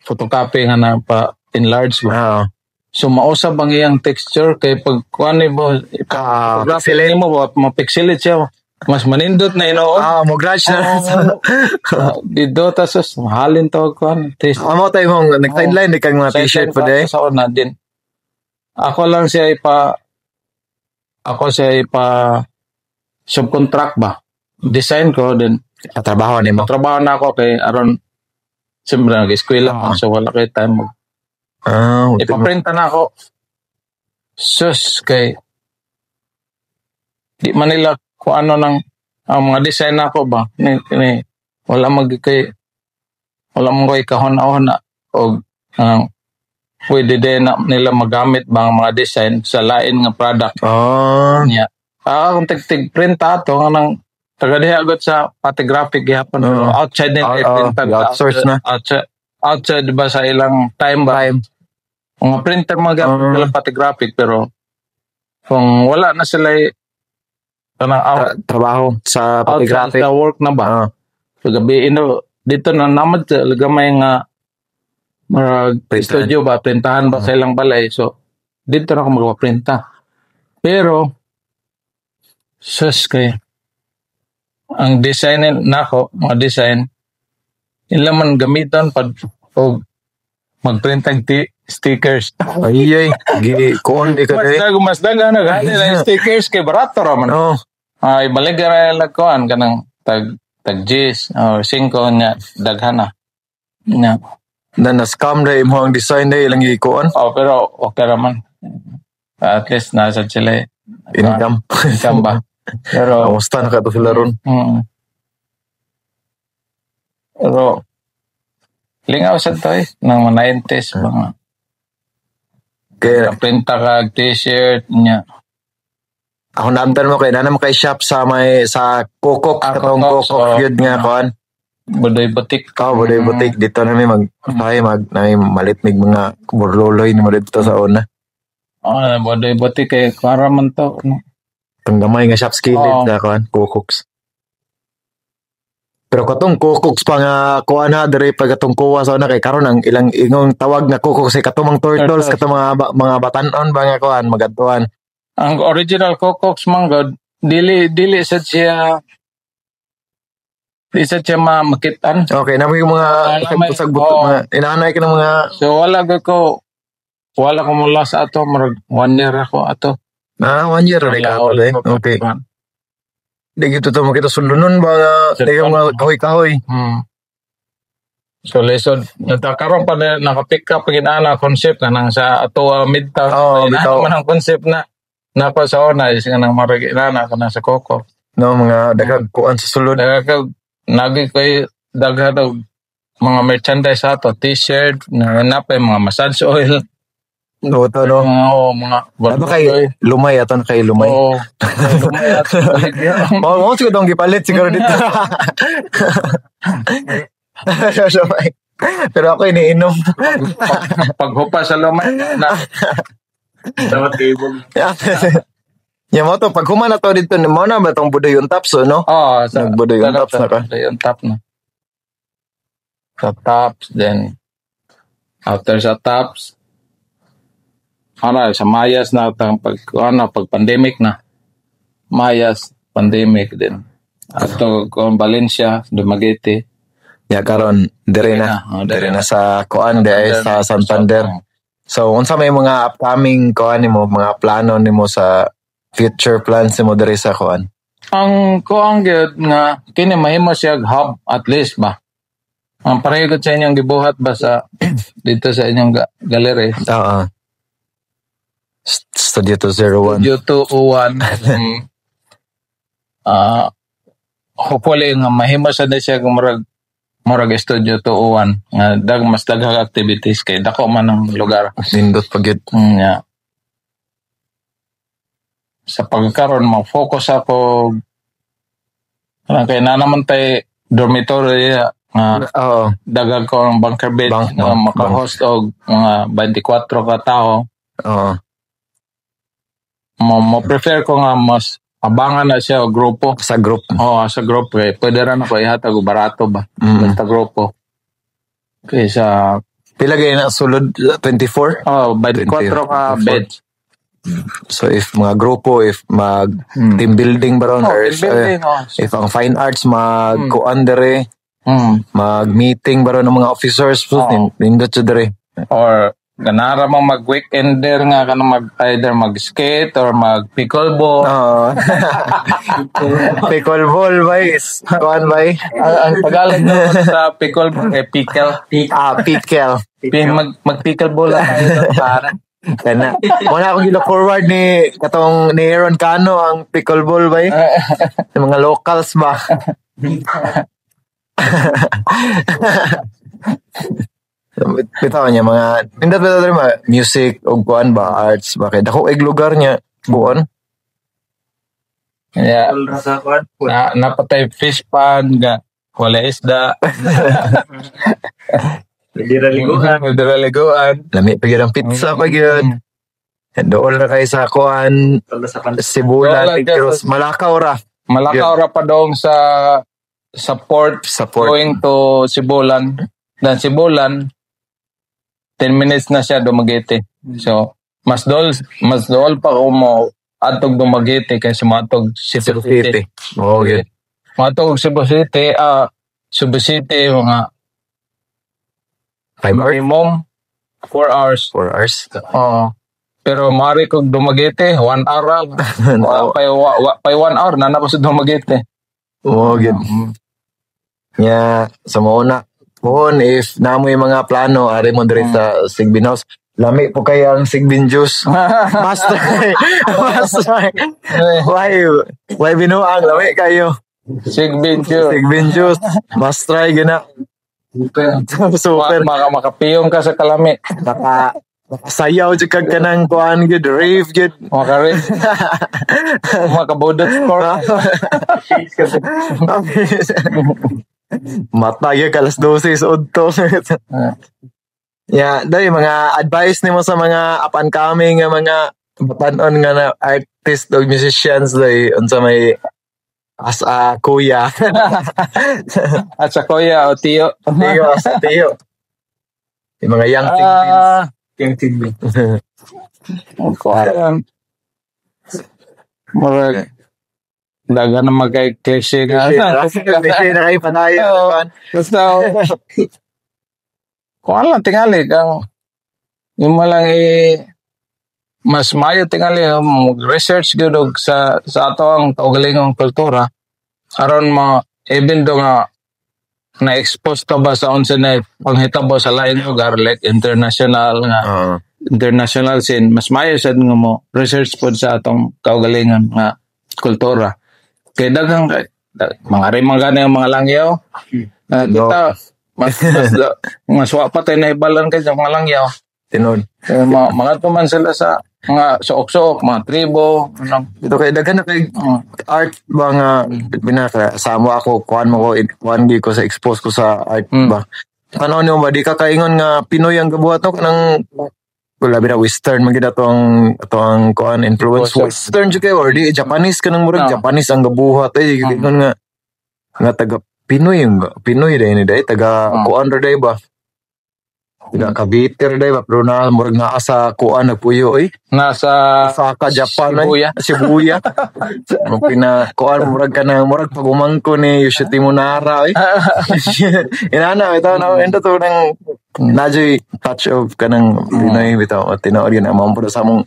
photocopy nga na pa enlarge ba. So mausab ang iyang texture kay pag kuan mo photography mo ba mapixelate siya. Mas manindot na mo grudge na. Dito tasos mahalin tawag kuan. Amo tayo mong nag-sideline di kang mga t-shirt pa day. Sa una din. Ako lang siya ako siya subcontract ba. Design ko then Trabaho ni mo. trabaho na ako kay aron siyempre nag-eskwela ako so wala kay time ipaprinta na ako. Sus kay di man nila kung ano ang mga design na ako ba wala mo ko'y kahon-ahon na o pwede din na nila magamit ba ang mga design sa lain nga product. Niya. Kung tig-print ato nang taga-diha agad sa patigraphic gihapon pero outside nila i-print outsource na. Outside ba sa ilang time ba? Mga printer mga gamit patigraphic pero kung wala na sila trabaho sa patigraphic sa work na ba? So gabi dito na naman talaga may nga studio ba, printahan ba sa ilang balay. So, dito na ako magpaprinta. Pero, kay ang design nako, mga design, ila man gamitan o magprintang stickers. Ay, kuon di ka Mas daga na gani stickers kay barato raman. Ay balik ra lang kuan kanang tag G's or 5 nya daghan na. Nya. Na scam na mo ang design na ilang ikuan. Pero okay raman. At least nasa sila income ba. Pero kamusta na ka to sila ron? Pero lingaw sa to ng mga 90s mga kaya printa ka t-shirt niya. Ako naamdan mo kay nanam kay shop sa Kokok katong Kokok yun nga kuan. Buday butik. Buday butik dito na may malitmig mga burloloy ni mo dito sa una. Buday butik kay para man to. Itong gamay nga shop skillet na kuan Kokoks. Pero katong Kokoks pa nga kuan ha dire pag katong kuwa sa una kay karon ang ilang ingong tawag na Kokoks ay katumang turtles katong mga batanon ba nga kuan magadtuan. Ang original Kokoks manggod dili sa siya makitan. Okay, na yung mga pusag buto mga inaanay ka ng mga so wala ko mula sa ato 1 year ako ato. 1 year rin ka okay. Di gito to makita sundunon ba di mga kahoy-kahoy. So lesson nagkakaroon pa na naka-pick up ginana concept na nang sa ato midtown man ang concept na napa sa ona is kanang maragina kana sa Koko. No mga dagag kuan sa sulod. Nagi koy daghan og mga merchandise ato, t-shirt, napay mga massage oil. No to no. Mga ato kay lumay aton kay lumay. Lumay ato. Mo siguro dong gipalit siguro dito. Pero ako iniinom. Paghupa sa lumay na sa table. Yung mo to, pag humana to dito, mo na ba itong buday yung tops, no? Buday yung tops na ka. Buday yung top na. Sa tops, then, after sa tops, sa Mayas na, pag pandemic na. Mayas, pandemic din. Ato, kung Valencia, Dumaguete. Karon dire na sa kuan, sa Santander. So, unsa may mga upcoming kuan nimo, mga plano nimo sa future plans mo diri sa kuan? Ang kuan gyud nga kini mahimo siya hub at least ba. Ang pareho gud sa inyong gibuhat ba sa dito sa inyong gallery. Studio 201. Studio 201. Hopefully nga mahimo sa siya kung murag Studio 201 nga mas daghang activities kay dako man ang lugar. Nindot pagyud. Sa pagkaron mag-focus ako kay na naman tay dormitory dagag ko ang bunker bed nga maka-host og mga 24 ka tao. Mo prefer ko nga mas abangan na siya o grupo. Sa group. Sa group kay pwede rin ako ihatag o barato ba. Basta grupo. Kaya sa pila gay na sulod 24? 24 ka beds. So if mga grupo, if mag team building ba ron, if ang fine arts mag kuan dere, mag meeting ba ron ng mga officers, nindot siya dere. Or ganara mang mag-weekender nga ka na either mag-skate or mag-pickleball. Oo. Pickleball ba is? Kuan ba? Ang Tagalog naman sa pickleball, pickle. Pickle. Mag-pickleball lang tayo doon, para. Kana. Muna akong gila forward ni katong ni Aaron Cano ang pickleball ba? Sa mga locals ba? Bitaw niya mga pindot ba music o kuan ba arts ba kay dako ig lugar niya buon. Yeah. Napatay fish pond nga wala isda. Dira liguan. Lami pa gyud ang pizza pa gyud. Dool ra kay sa kuan Sibulan Tigros Malakaw ra. Malakaw ra pa dong sa port going to Sibulan. Dan Sibulan 10 minutes na siya Dumaguete. So mas dool pa ko mo atog Dumaguete kaysa matog Cebu City. Oh, good. Matog Cebu City, mga 5 hours? Minimum 4 hours. 4 hours? Pero mari kog Dumaguete 1 hour lang. Pay 1 hour na po sa Dumaguete. Oh, good. Yeah, sa mauna. Kung if namoy mga plano, ari mo diri sa Sigbin House. Lami po kayo ang Sigbin Juice. Master. Why binuang? Lami kayo. Sigbin Juice. Master gina. Super. Makapiyong ka sa kalami. Sayaw jud kag kanang kuan gid, rave gid. Maka-rave. Makabudot score. Matay ka alas 12 sa udto. Yeah, dai mga advice nimo sa mga up and coming nga mga batan-on nga na artist o musicians dai unsa may as a kuya. At sa kuya o tiyo. Tiyo. Yung mga young teens. Murag daga na magkay-cliche nga. Cliche na kayo panayo. Basta, kung alam tingali, yung malang mas mayo tingali, mag-research gudog sa ato ang kaugalingong kultura, aron mo, even do nga, na-expose ka ba sa unsa na panghitabo sa lain lugar, like international scene, mas mayo sad nga mo, research po sa atong kaugalingan nga kultura. Kaya dagang mga rimang gani ang mga langyaw. Kita, mas wapatay na ibalan kayo sa mga langyaw. Tinod. Mga tuman sila sa mga suok-suok, mga tribo. Ito kaya dagan na kay art ba nga pinakasama ako, kuhan ko sa expose ko sa art ba. Ano nyo ba, di ka kaingon nga Pinoy ang gabuhat no? Kanang wala bina Western magida atong kuan influence Western jud kay or di Japanese kanang murag Japanese ang gabuhat ingon nga taga Pinoy dai ni dai taga kuan ra dai ba taga Cavite dai ba pero na murag naa sa kuan nagpuyo nasa Osaka Japan Shibuya mo pina kuan murag kanang murag pagumangko ni Yoshiti Munara inana ito na endo to nang najoy touch of kanang Pinoy bitaw at tinuod yun ang mampuno sa among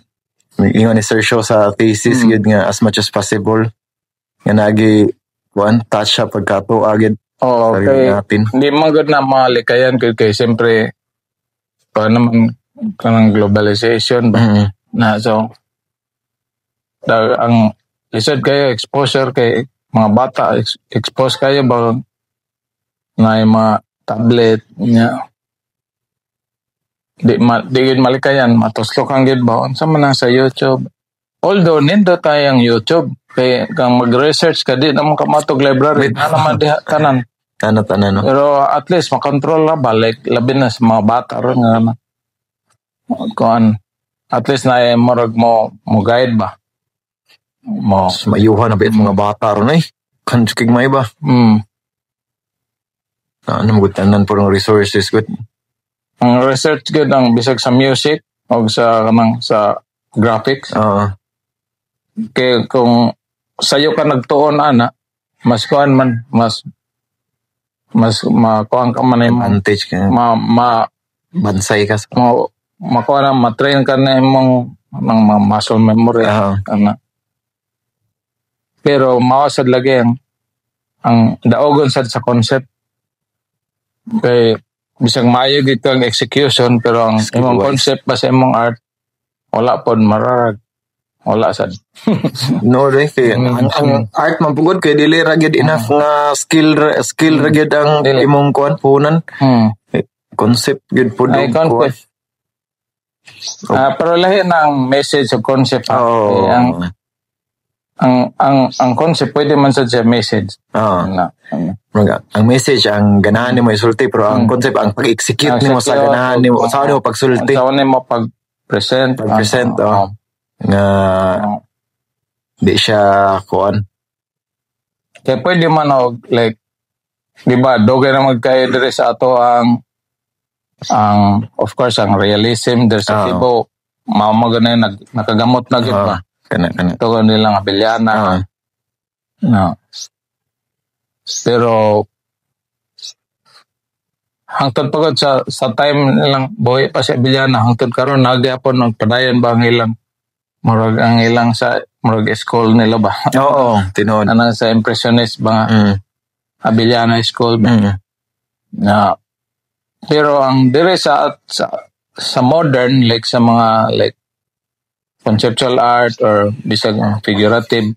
ingon ni Sir Show sa thesis yun nga as much as possible nga nagi kuan touch sa pagkato agad okay hindi man gud na malikayan kay siyempre naman kanang globalization ba na so ang isod kayo exposure kay mga bata expose kayo ba na mga tablet niya di gid malikayan matuslok ang gid ba unsa man sa YouTube although nindo tayong YouTube kay kang mag-research ka di naman ka matog library na naman diha tanan no pero at least makontrol na ba like labi na sa mga bata ron nga kuan at least na morag mo guide ba mo mayuhan na bit mga bata ron kanskig may ba ano mo tanan purong resources good. Ang research gud ang bisag sa music o sa graphics. Kay kung sayo ka nagtuon ana, mas kuan man mas makuan ka man advantage ka. Bansay ka. makuha na, matrain ka na imong ng mga muscle memory. Ano. Pero mawasad lagi ang daogon sad sa concept. Kay bisag maayo dito ang execution pero ang imong concept pa sa imong art wala pod mararag. Wala sad. No, kay ang art man pugod kay dili ra gyud enough nga skill ra gyud ang imong punan. Concept gyud pod. Ay concept. Pero lahi na ang message o concept. Ang concept pwede man sa message. Ang message ang ganahan nimo isulti pero ang concept ang pag-execute nimo sa ganahan nimo sa nimo pagsulti. Sa nimo pag-present. Nga di siya kuan. Kaya pwede man like di ba dogay na magkayo dire sa ato ang of course ang realism there's a tipo magana nakagamot na gid ba kana to nilang Abellana no pero hangtod pagod sa time nilang buhay pa si Abellana hangtod karon nagyapon nagpadayon ba ang ilang murag ang ilang sa murag school nila ba tinuod ana sa impressionist ba Abellana School na pero ang dire sa modern like sa mga like conceptual art or bisag figurative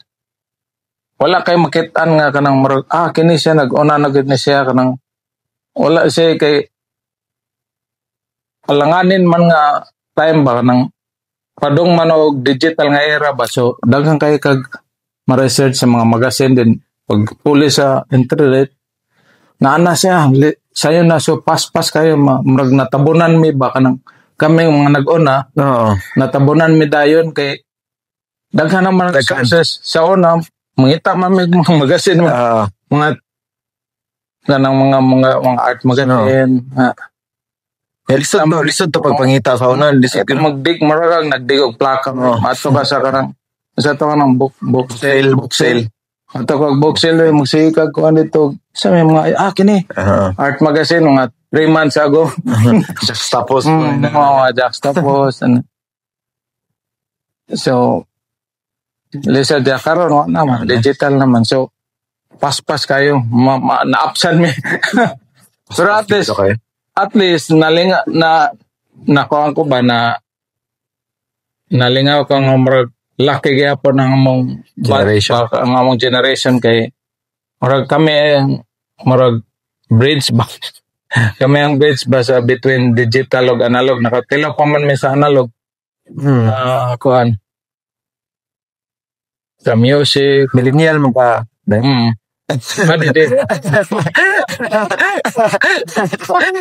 wala kay makit-an nga kanang murag kini siya nag-una na gud ni siya kanang wala siya kay alanganin man nga time ba kanang padung man og digital nga era ba so daghang kay kag ma-research sa mga magazine din pag puli sa internet naana siya sayo na so pas-pas kayo murag natabunan mi ba kanang kami mga nag-una natabunan mi dayon kay daghan naman ang sources sa una mangita man mi mga magazine mga kanang mga art magazine lisod to pagpangita sa una lisod magdig marag nagdig og plaka mato ka sa kanang sa to kanang book sale ato kag book sale magsikag ko dito sa may mga kini art magazine mga 3 months ago juxtapos juxtapos so lisod ya karon naman digital naman so pas-pas kayo na-absent mi pero at least nalinga nakuha ko ba na nalingaw ko nga murag laki gyapon ang among generation kay murag kami murag bridge ba kami ang bridge ba sa between digital ug analog nakatilo pa man mi sa analog kuan sa music millennial mo ba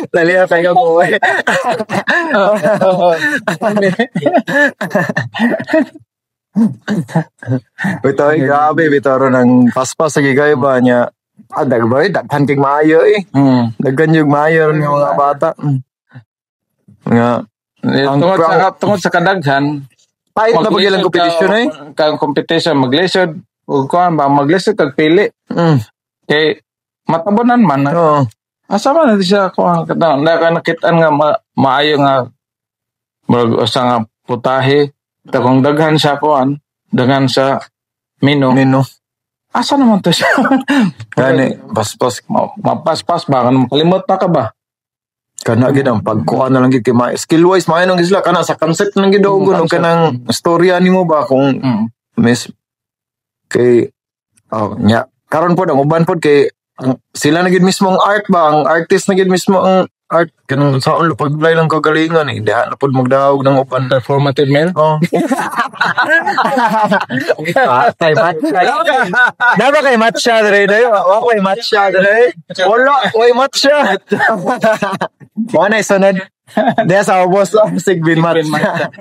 Dali na tayo po Bito grabe bitaro ng paspas sa gigay ba niya daghan kig maayo daghan yung maayo ng mga bata nga tungod sa kadaghan pahit na pag ilang competition kang competition maglisod ug kuan ba maglisod kag pili kay matabunan man asa man siya kuan nakita nga maayo nga murag usa nga putahe kung daghan siya kuan daghan sa mino asa naman to siya gani paspas mapaspas ba kan makalimot na ka ba kana gid ang pagkuha na lang gid kay skill wise maayo nang isla kana sa concept nang gid og kanang storya nimo ba kung miss kay nya karon pod ang uban pod kay sila na gid mismo ang art ba ang artist na gid mismo ang art kanang saon paglay lang kagalingan diha na pod magdahog ng uban performative male kay matcha dapat kay matcha dre kay matcha dre wala kay matcha mo na sunod diha sa boss sigbin matcha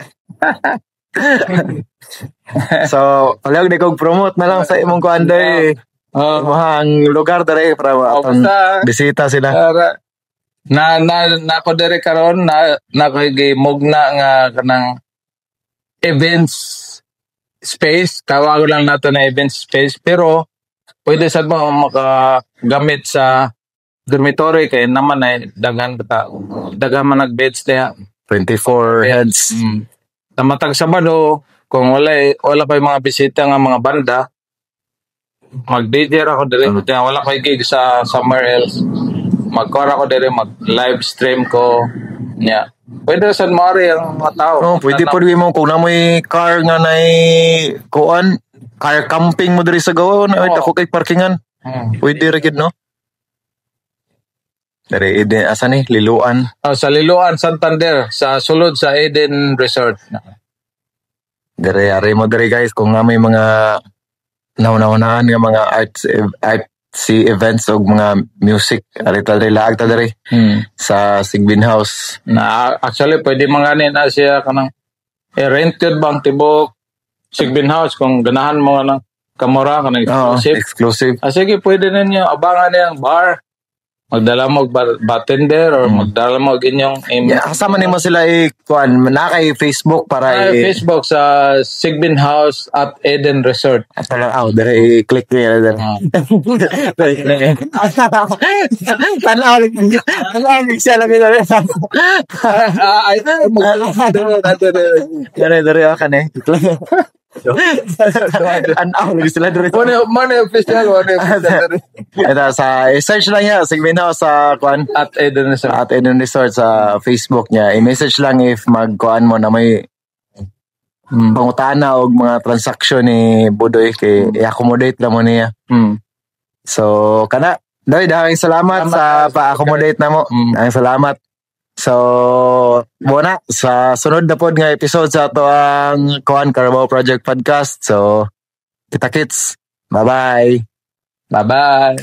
so alag di kog promote na lang sa imong kuanday ang lugar dere para bisita sila na ko dere karon na ko gimugna nga kanang events space tawag lang nato na events space pero pwede sad mo makagamit sa dormitory kay naman ay daghan man nag beds diha 24 heads. Sa matag Sabado, kung wala pa yung mga bisita nga mga banda, mag-DJ ako diri. Wala ko gig sa somewhere else. Mag-core ako diri, mag-live stream ko. Yeah. Pwede sa mari ang mga tao. Pwede po mo kung namoy car nga nay kuan, car camping mo diri sa gawa na ako kay parkingan. Pwede ra gid no. Dari Eden asa ni Liloan. Sa Liloan, Santander, sa sulod sa Eden Resort. Dari ari mo diri guys kung nga may mga nauna-unahan nga mga artsy events o mga music ari ta diri sa Sigbin House. Na actually pwede manganin na siya kanang rented bang tibok Sigbin House kung ganahan mo ng kamura kanang exclusive. Sige pwede ninyo abangan niyang bar. Magdala mo bartender or magdala mo inyong kasama nimo sila kuan na kay Facebook para Facebook sa Sigbin House at Eden Resort. Dere click niya dere. Tanaw siya lang dere. Dere akan lagi sila dere. Mana official Ito sa search lang niya Sigbin House sa kuan at Eden Resort. At Eden Resort sa Facebook niya. I-message lang if magkuan mo na may pangutana o mga transaksyon ni Budoy kay i-accommodate lang mo niya. So kana daghang salamat sa pa-accommodate na mo. Ang salamat. So muna sa sunod na pod nga episode sa ato ang Kuan Carabao Project Podcast. So kita-kits. Bye-bye. Bye-bye.